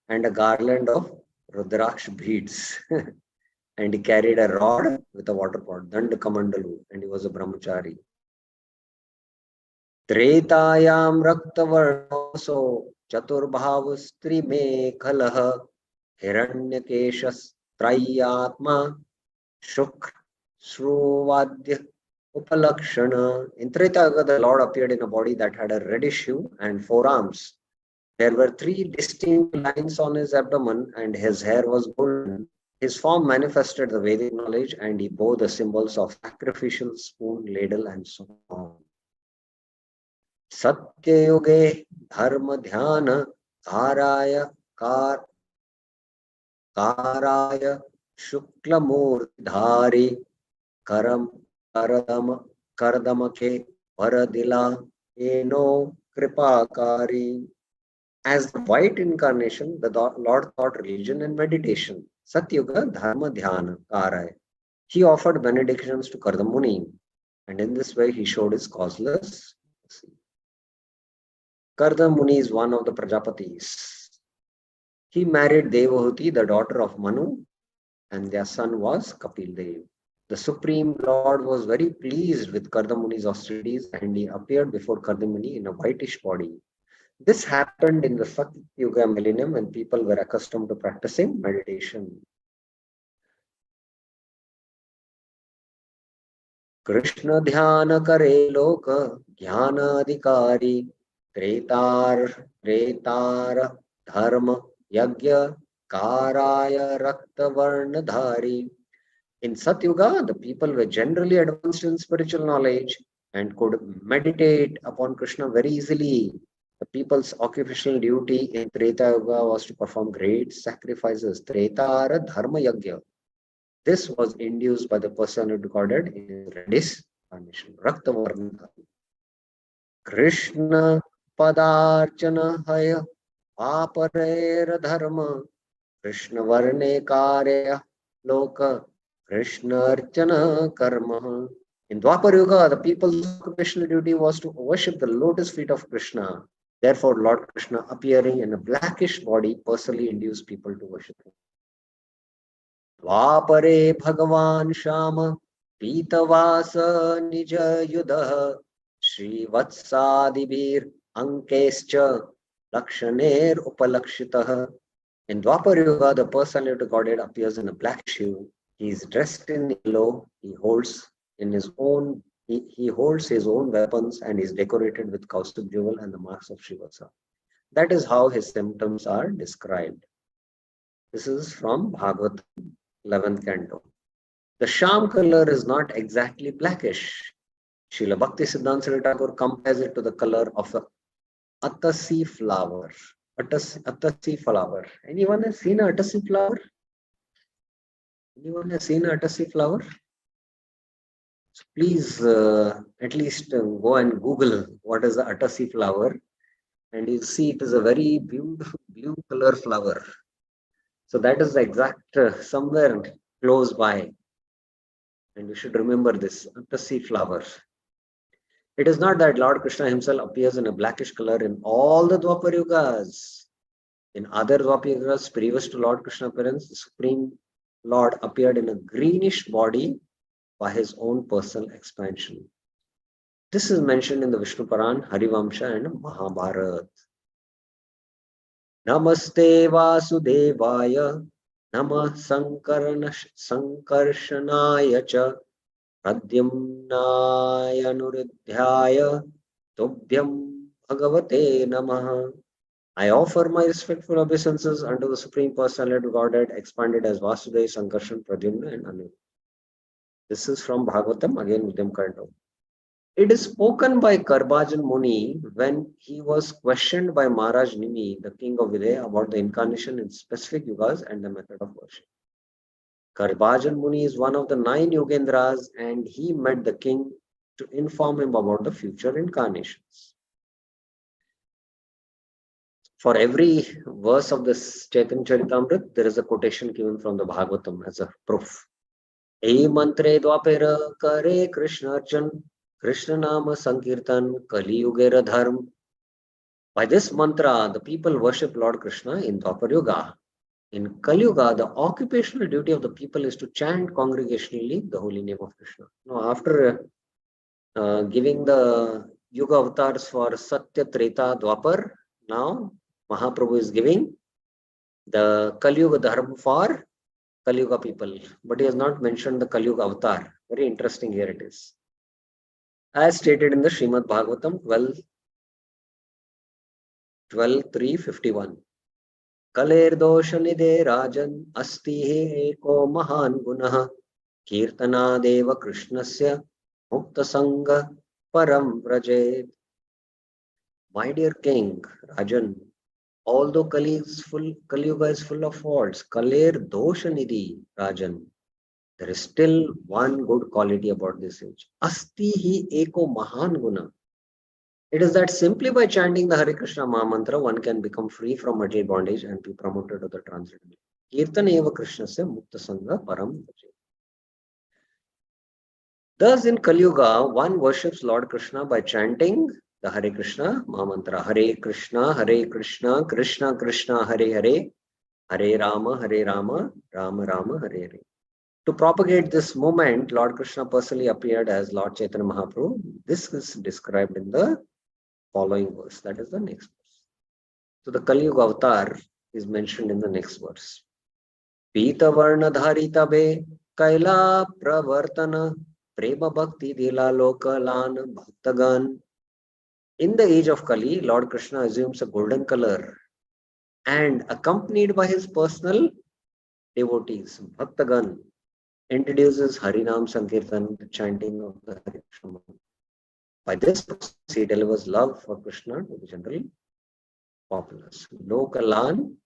And a garland of Rudraksh beads. And he carried a rod with a water pot, Dand Kamandalu, and he was a brahmachari. Tretayam Raktavarnoso Chaturbhav Strimekhalah Hiranyakeshas Trayatma Shukr Shruvadya Upalakshana. In Treta Yuga, the Lord appeared in a body that had a reddish hue and 4 arms. There were 3 distinct lines on his abdomen, and his hair was golden. His form manifested the Vedic knowledge, and he bore the symbols of sacrificial spoon, ladle, and so on. Satya Yuge Dharma Dhyana Karaya Karaya Shukla Murdhari Karam Kardamake Varadila Eno Kripakari. As the white incarnation, the Lord taught religion and meditation. Satyuga Dharma Dhyana Karaya. He offered benedictions to Kardamuni, and in this way he showed his causeless mercy. Kardamuni is one of the Prajapatis. He married Devahuti, the daughter of Manu, and their son was Kapil Dev. The Supreme Lord was very pleased with Kardamuni's austerities, and he appeared before Kardamuni in a whitish body. This happened in the Satya Yuga millennium when people were accustomed to practicing meditation. Krishna dhyana kare loka jnana adhikari tretar dharma yagya karaya rakta varna dhari. In Satyuga, the people were generally advanced in spiritual knowledge and could meditate upon Krishna very easily. The people's occupational duty in Treta Yuga was to perform great sacrifices. Tretara Dharma Yagya. This was induced by the personality recorded in his reddish incarnation. Rakta Varna. Krishna Padarchana Haya Aparera Dharma. Krishna Varne Karya Loka. Krishna Archana Karma. In Dwapar Yuga, the people's occupational duty was to worship the lotus feet of Krishna. Therefore, Lord Krishna appearing in a blackish body personally induced people to worship him. Dwapare Bhagavan Shama Pitavasa Nija Yuddha Shri Vatsadibir Ankescha Lakshaner Upalakshitah. In Dwapar Yuga, the personality of Godhead appears in a black hue. He is dressed in yellow. He holds his own weapons and is decorated with kaustubh jewel and the marks of Srivatsa. That is how his symptoms are described. This is from Bhagavatam, 11th canto. The sham color is not exactly blackish. Srila Bhakti Siddhanta Saraswati Thakur compares it to the color of a atasi flower. Atasi flower. Anyone has seen an atasi flower? Anyone has seen an atasi flower? So please at least go and Google what is the atasi flower, and you see it is a very beautiful blue color flower. So that is the exact somewhere close by, and you should remember this atasi flower. It is not that Lord Krishna himself appears in a blackish color in all the Dwapar Yugas. In other Dwapar Yugas previous to Lord Krishna appearance, the Supreme Lord appeared in a greenish body by his own personal expansion. This is mentioned in the Vishnu Puran, Harivamsha and Mahabharata. Namaste Vasudevaya Namah Sankarshanaya Cha Pradyumnaya Nuridhyaya Tobhyam Bhagavate Namaha. I offer my respectful obeisances unto the Supreme Personality of Godhead, expanded as Vasudeva, Sankarshan, Pradyumna, and Anu. This is from Bhagavatam, again Udyam Kanto. It is spoken by Karbhajan Muni when he was questioned by Maharaj Nimi, the king of Videha, about the incarnation in specific yugas and the method of worship. Karbhajan Muni is one of the 9 Yogendras, and he met the king to inform him about the future incarnations. For every verse of this Chaitanya Charitamrita, there is a quotation given from the Bhagavatam as a proof. E mantre dwapera kare Krishna archan, Krishna nama sankirtan, Kali yugera dharma. By this mantra, the people worship Lord Krishna in Dwapar Yuga. In Kali Yuga, the occupational duty of the people is to chant congregationally the holy name of Krishna. Now, after giving the Yuga avatars for Satya, Treta, Dwapar, now Mahaprabhu is giving the Kali Yuga Dharma for Kali Yuga people. But he has not mentioned the Kali Yuga avatar. Very interesting, here it is. As stated in the Srimad Bhagavatam 12.3.51. Kaler dosha nide rajan asti he eko mahan gunah kirtana deva krishnasya mukta sangha param vrajet. My dear king, Rajan, although Kali Yuga is full of faults, Kaler dosha nidhi, Rajan, there is still one good quality about this age. Asti hi eko mahan guna. It is that simply by chanting the Hare Krishna Maha Mantra, one can become free from material bondage and be promoted to the transcendental. Kirtan eva Krishna se mukta sangha param bhaje. Thus, in Kali Yuga, one worships Lord Krishna by chanting the Hare Krishna Maha Mantra. Hare Krishna, Krishna Krishna, Hare Hare, Hare Rama, Rama Rama, Hare Hare. To propagate this movement, Lord Krishna personally appeared as Lord Chaitanya Mahaprabhu. This is described in the following verse. That is the next verse. So the Kali Yuga avatar is mentioned in the next verse. Pita varna dharita be kaila pravartana prema bhakti dila lokalan bhaktagan. In the age of Kali, Lord Krishna assumes a golden color and accompanied by his personal devotees, Bhaktagan, introduces Harinam Sankirtan, the chanting of the Hare Krishna. By this process, he delivers love for Krishna to the general populace. Lokalan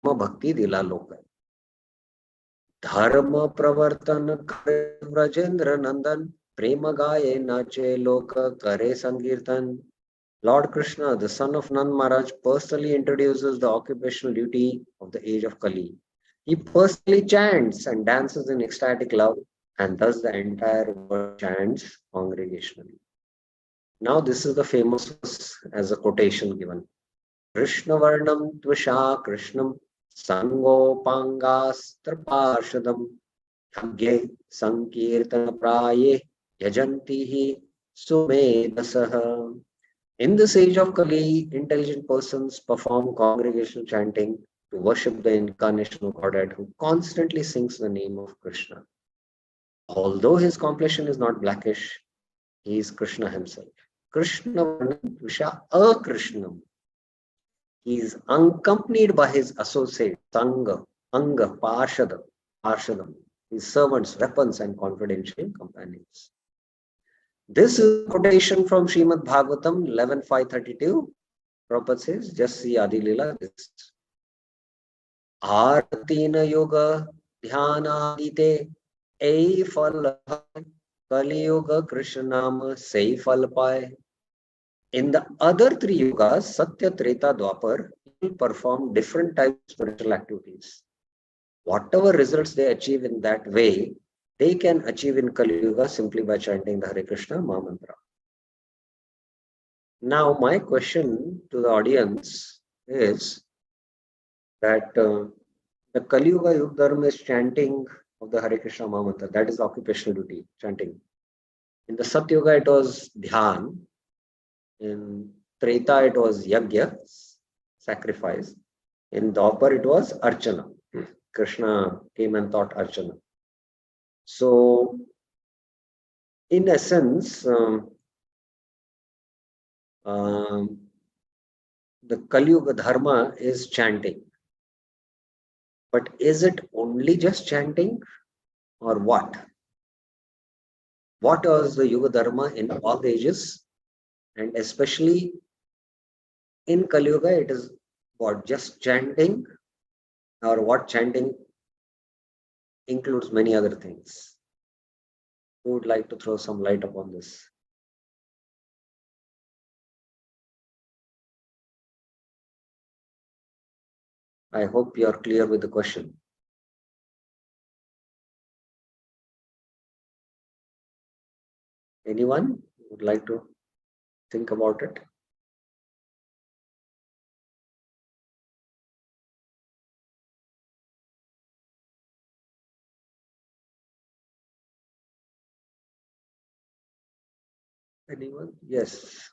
Prema Bhakti Dila Loka. Dharma Pravartan Kare Vrajendra Nandan Prema Gaye Nache Loka Kare Sankirtan. Lord Krishna, the son of Nand Maharaj, personally introduces the occupational duty of the age of Kali. He personally chants and dances in ecstatic love, and thus the entire world chants congregationally. Now, this is the famous verse as a quotation given. Krishna Varnam Tvisha Krishnam Sangopangastrapashadam Yagye Sankirtana Praye Yajantihi Sumedasaha. In this age of Kali, intelligent persons perform congregational chanting to worship the incarnation of Godhead who constantly sings the name of Krishna. Although his complexion is not blackish, he is Krishna himself. Krishna Visha Akrishnam. He is accompanied by his associates, Sangha, Anga, Parshadam, his servants, weapons, and confidential companions. This is a quotation from Srimad Bhagavatam 11.5.32. Prabhupada says, just see Adi Lila. Artina Yoga Dhyana Dite Ei Fal Kali Yoga Krishna Nama Sei Fal Pai. In the other three yugas, Satya, Treta, Dwapar, people perform different types of spiritual activities. Whatever results they achieve in that way, they can achieve in Kali Yuga simply by chanting the Hare Krishna Maha Mantra. Now, my question to the audience is that the Kali Yuga Yuga Dharma is chanting of the Hare Krishna Maha Mantra. That is occupational duty, chanting. In the Satya Yuga, it was Dhyan. In Treta, it was Yagya, sacrifice. In Dwapar, it was Archana. Krishna came and taught Archana. So, in essence, the Kali Yuga Dharma is chanting. But is it only just chanting or what? What was the Yuga Dharma in all the ages? And especially in Kali Yuga, it is what, just chanting, or what chanting includes many other things? Who would like to throw some light upon this? I hope you are clear with the question. Anyone would like to think about it? Anyone? Yes.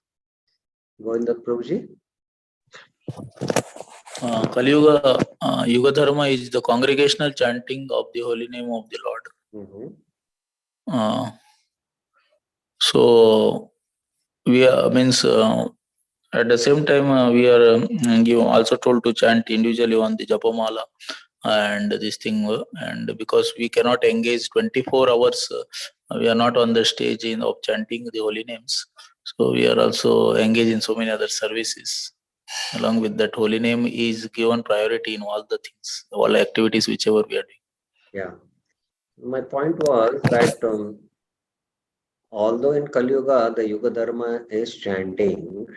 Govinda Prabhuji? Kali Yuga, Yuga Dharma is the congregational chanting of the holy name of the Lord. So we are means at the same time we are also told to chant individually on the Japamala and this thing, and because we cannot engage 24 hours, we are not on the stage of chanting the holy names. So we are also engaged in so many other services. Along with that, holy name is given priority in all the things, all activities, whichever we are doing. Yeah. My point was that although in Kali Yuga, the Yuga Dharma is chanting,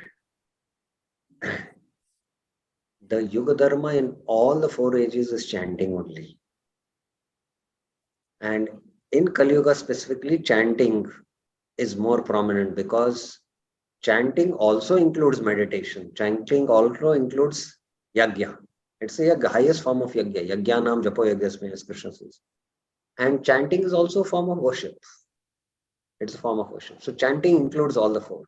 the Yuga Dharma in all the 4 ages is chanting only. And in Kali Yuga specifically, chanting is more prominent because chanting also includes meditation. Chanting also includes yagya. It's the highest form of yagya. Yagyanam japo yagyasmi, as Krishna says. And chanting is also a form of worship. It's a form of worship. So chanting includes all the 4.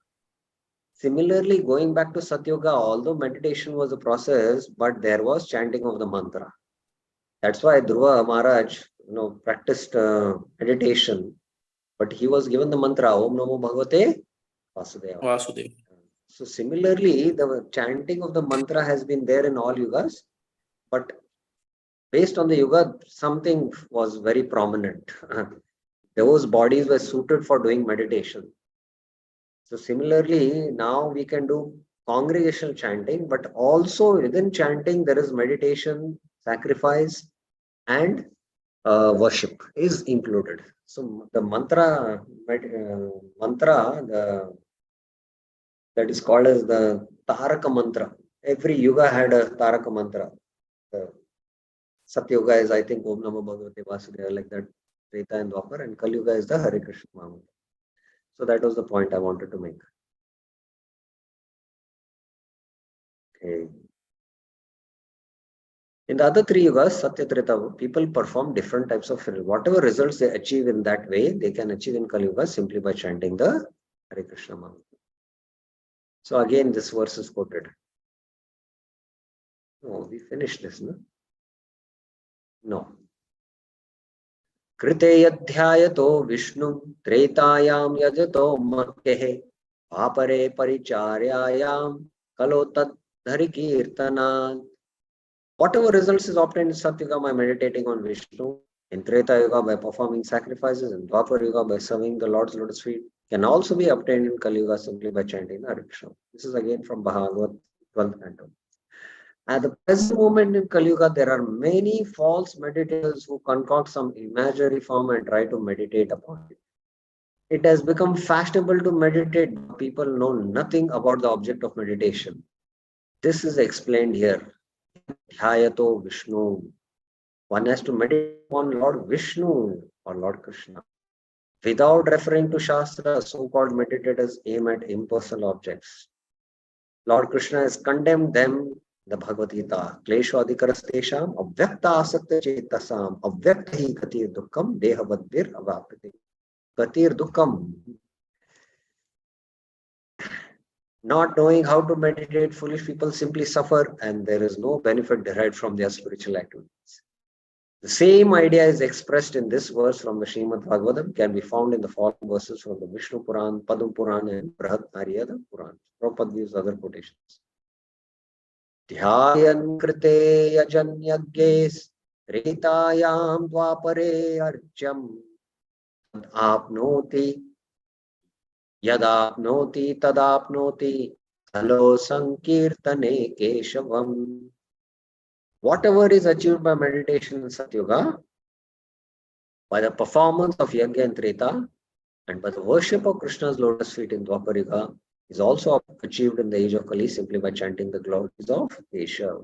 Similarly, going back to Satyuga, although meditation was a process, but there was chanting of the mantra. That's why Dhruva Maharaj, practiced meditation, but he was given the mantra Om Namo Bhagavate Vasudeva. So similarly, the chanting of the mantra has been there in all yugas, but based on the yuga, something was very prominent. Those bodies were suited for doing meditation. So similarly, now we can do congregational chanting, but also within chanting, there is meditation, sacrifice, and worship is included. So the mantra, that is called as the Taraka mantra. Every yuga had a Taraka mantra. The Satyuga is, I think, Om Namo Bhagavate Vasudeva, like that, Treta and Dwapar, and Kali Yuga is the Hare Krishna Mahamudra. So that was the point I wanted to make. Okay. In the other 3 yugas, Satya, Treta, people perform different types of whatever results they achieve in that way, they can achieve in Kali Yuga simply by chanting the Hare Krishna Mahamudra. So again, this verse is quoted. Oh, we finished this, no? No. Krite yadhyayato Vishnu Tretayam yajato matkehe Papare paricharyayam Kalotad dharikirtanat. Whatever results is obtained in Satyuga by meditating on Vishnu, in Treta Yuga by performing sacrifices, in Dwapar Yuga by serving the Lord's lotus feet, can also be obtained in Kali Yuga simply by chanting Hare Krishna. This is again from Bhagavad 12th canto. At the present moment in Kali Yuga, there are many false meditators who concoct some imaginary form and try to meditate upon it. It has become fashionable to meditate. People know nothing about the object of meditation. This is explained here. Dhyayato Vishnu. One has to meditate on Lord Vishnu or Lord Krishna. Without referring to Shastra, so-called meditators aim at impersonal objects. Lord Krishna has condemned them, the Bhagavad Gita. Klesho adhikarastesham avyakta asakta chetasam avyakta hi katir dukkam dehavadvir avapati. Katir dukkam. Not knowing how to meditate, foolish people simply suffer and there is no benefit derived from their spiritual activities. The same idea is expressed in this verse from the Srimad Bhagavatam, can be found in the following verses from the Vishnu Puran, Padma Puran, and Brahat Naryada Puran. Prabhupada gives other quotations. Dhyayan krite yajanyagges retayam dvapare archam apnoti yadapnoti tadapnoti halo sankirtane keshavam. Whatever is achieved by meditation in Satyuga, by the performance of Yagya and Treta, and by the worship of Krishna's lotus feet in Dwapar Yuga, is also achieved in the age of Kali simply by chanting the glories of Keshav.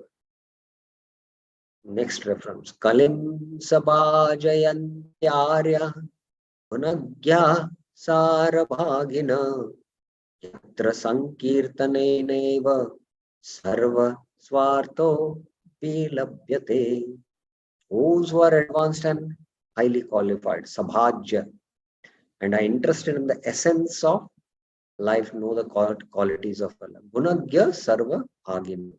Next reference. Kalim sabhajayantyarya gunagya sarabhagina yatra sankirtaneneva sarva swartho vilabhyate. Those who are advanced and highly qualified, sabhajya, and are interested in the essence of life, know the qualities of Allah. Gunagya sarva bhagina.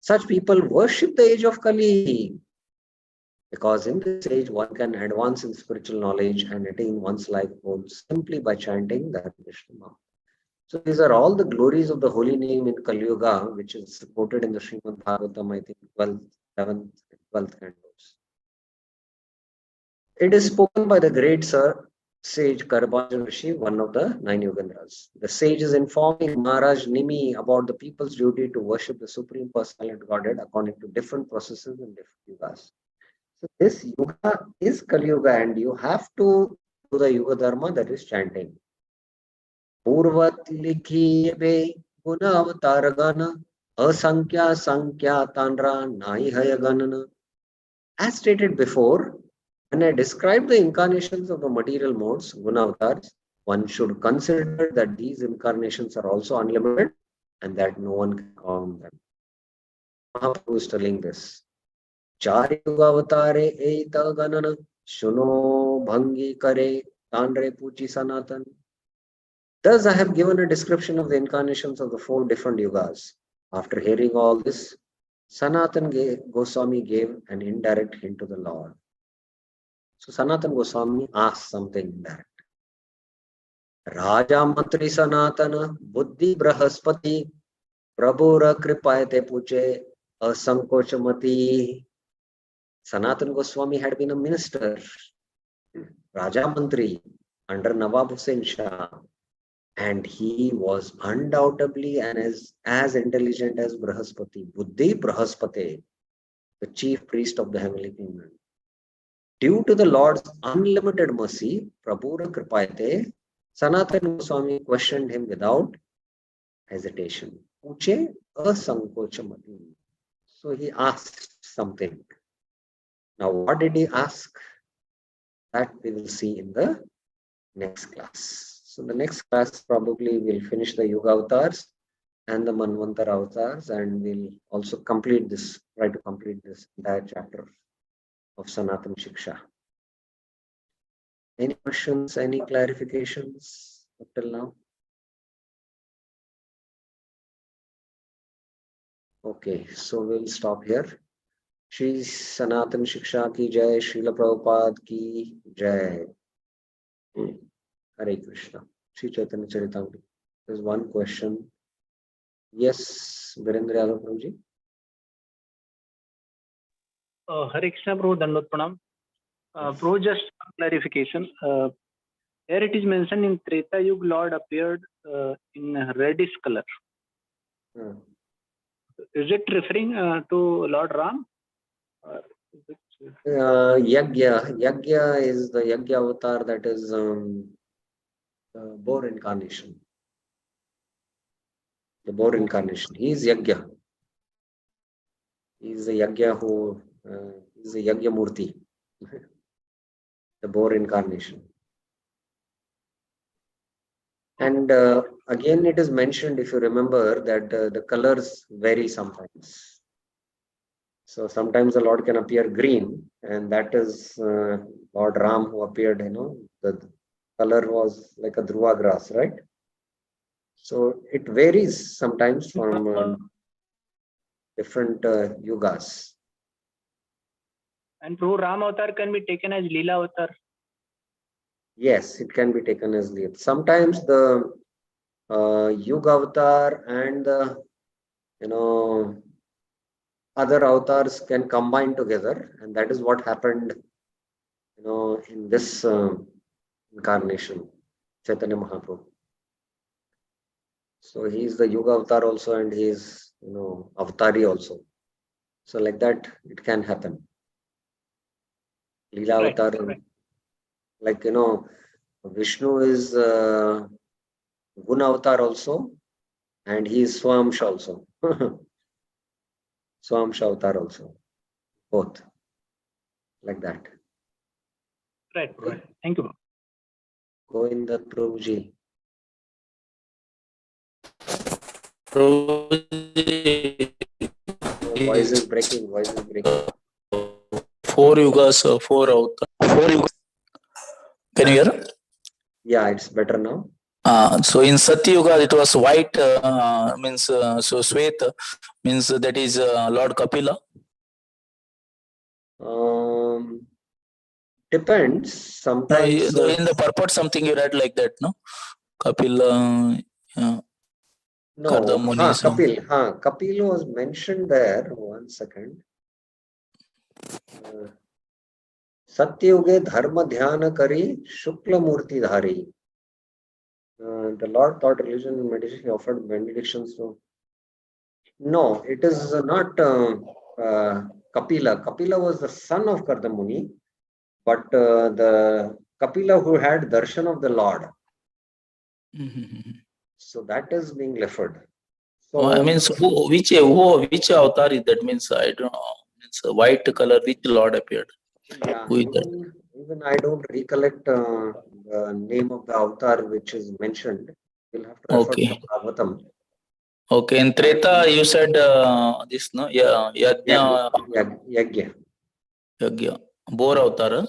Such people worship the age of Kali, because in this age one can advance in spiritual knowledge and attain one's life goal simply by chanting the Hare Krishna Maha. So these are all the glories of the holy name in Kali Yuga, which is quoted in the Srimad Bhagavatam, I think 12th, 11th, 12th cantos. It is spoken by the great sage Karbajan Rishi, one of the 9 Yogendras. The sage is informing Maharaj Nimi about the people's duty to worship the Supreme Personality Godhead according to different processes and different yugas. So this yuga is Kali Yuga, and you have to do the Yuga Dharma, that is chanting. Purvat likhiye guna avataragana asankya sankya tanra nahi hayaganana. As stated before, when I described the incarnations of the material modes, guna avatars, one should consider that these incarnations are also unlimited and that no one can count them. Mahaprabhu is telling this. Chari yuga avatare eita ganana shuno bhangi kare tanre puchi sanatan. Thus I have given a description of the incarnations of the 4 different yugas. After hearing all this, Sanatan Goswami gave an indirect hint to the Lord. So Sanatan Goswami asked something indirect. Raja Mantri Sanatana Buddhi Brahaspati Prabhura Kripayate Puche Asankochamati. Sanatan Goswami had been a minister, Raja Mantri under Nawab Hussain Shah, and he was undoubtedly and as intelligent as Brahaspati, Buddhi Brahaspati, the chief priest of the heavenly kingdom. Due to the Lord's unlimited mercy, Prabhura Kripayate, Sanatana Goswami questioned him without hesitation. Puche asankochamati. So he asked something. Now, what did he ask? That we will see in the next class. So the next class probably will finish the Yuga avatars and the Manvantara avatars, and we'll also complete this, try to complete this entire chapter of Sanatana Shiksha. Any questions, any clarifications up till now? Okay, so we'll stop here. Shri Sanatana Shiksha ki jai, Srila Prabhupada ki jai. Hare Krishna. Shri Chaitanya Charitamrita. There's one question. Yes, Virendra Yadav Prabhuji. Hare Krishna, Prabhu, Dandot Pranam. Prabhu, just clarification. Here it is mentioned in Treta Yuga, Lord appeared in a reddish color. Is it referring to Lord Ram? Yagya is the Yagya avatar, that is boar incarnation. The boar incarnation. He is Yagya. He is the Yagya who is the Yagya Murti. The boar incarnation. And again, it is mentioned, if you remember, that the colors vary sometimes. So sometimes the Lord can appear green, and that is Lord Ram who appeared, the color was like a dhruva grass, right? So it varies sometimes from different yugas. And Prabhu, Ram avatar can be taken as Leela avatar? Yes, it can be taken as Leela. Sometimes the Yuga avatar and the, other avatars can combine together, and that is what happened, in this incarnation, Chaitanya Mahaprabhu. So he is the Yuga avatar also, and he is, avatari also. So like that, it can happen. Leela avatar, right. Like, Vishnu is Guna avatar also, and he is Swamsha also. Swamsha avatar also. both, like that. Right. Right. Thank you. Govinda Prabhuji. Voice is breaking. Voice is breaking. 4 yugas, 4 avatar. 4 yugas. Can you hear? Yeah, it's better now. So in Satyuga it was white, means so Sweta means that is Lord Kapila. Depends. Sometimes. In the purport something you read like that, no? Kapila. No, Kardamuni, Kapil. Kapil was mentioned there. 1 second. Satyuge dharma dhyana kari shukla murti dhari. The Lord taught religion and meditation. He offered benedictions. No, it is not Kapila. Kapila was the son of Kardamuni, but the Kapila who had darshan of the Lord. So that is being referred. So I mean, which avatar is that? Means I don't know. It's a white color. Which Lord appeared? Yeah, Who is that? even I don't recollect the name of the avatar which is mentioned. We'll have to refer to Bhagavatam. Okay, in Treta you said this, no? Yeah, Yajna. Yagya. Boar avatar.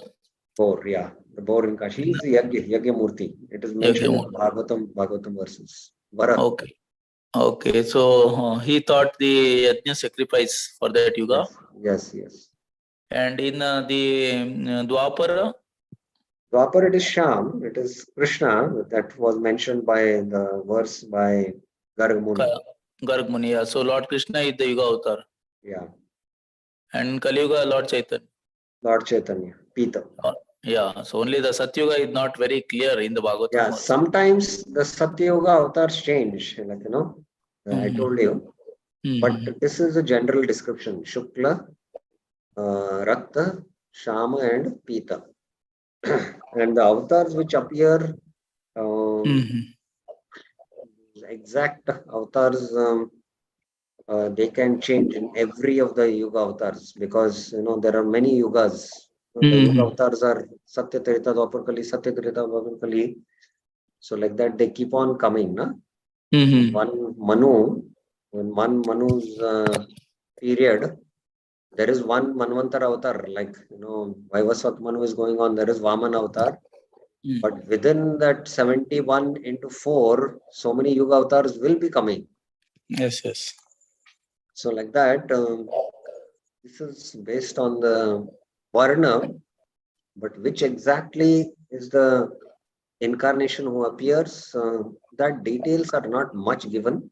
Boar, yeah. The boar in Kashi. He is the Yagya Murti. It is mentioned in the Bhagavatam verses. Varat. Okay, so he taught the Yajna sacrifice for that yuga. Yes. And in the Dwapara? Dwapara, it is Sham. It is Krishna that was mentioned by the verse by Garg Muni. Yeah. So Lord Krishna is the yuga avatar. Yeah. And Kali Yuga, Lord Chaitanya. Lord Chaitanya, Pita. Yeah, so only the Satyuga is not very clear in the Bhagavatam. Yeah, sometimes the Satyuga avatars change, like I told you. But this is a general description. Shukla, Rakta, Shama and Pita. And the avatars which appear, exact avatars, they can change in every of the yuga avatars, because there are many yugas. The yuga avatars are Satya Treta Dwapar Kali, Satya Treta Dwapar Kali. So like that they keep on coming, na? One Manu, when one Manu's period, there is one Manvantar avatar, like Vaivasvat Manu is going on, there is Vaman avatar. But within that 71 into 4, so many yuga avatars will be coming. Yes. So like that, this is based on the Varna, but which exactly is the incarnation who appears, that details are not much given.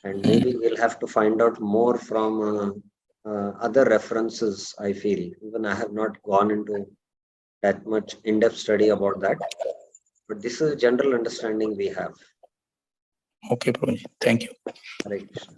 And maybe we'll have to find out more from other references, I feel. Even I have not gone into that much in-depth study about that. But this is a general understanding we have. Okay, Prabhuji. Thank you. Hare Krishna.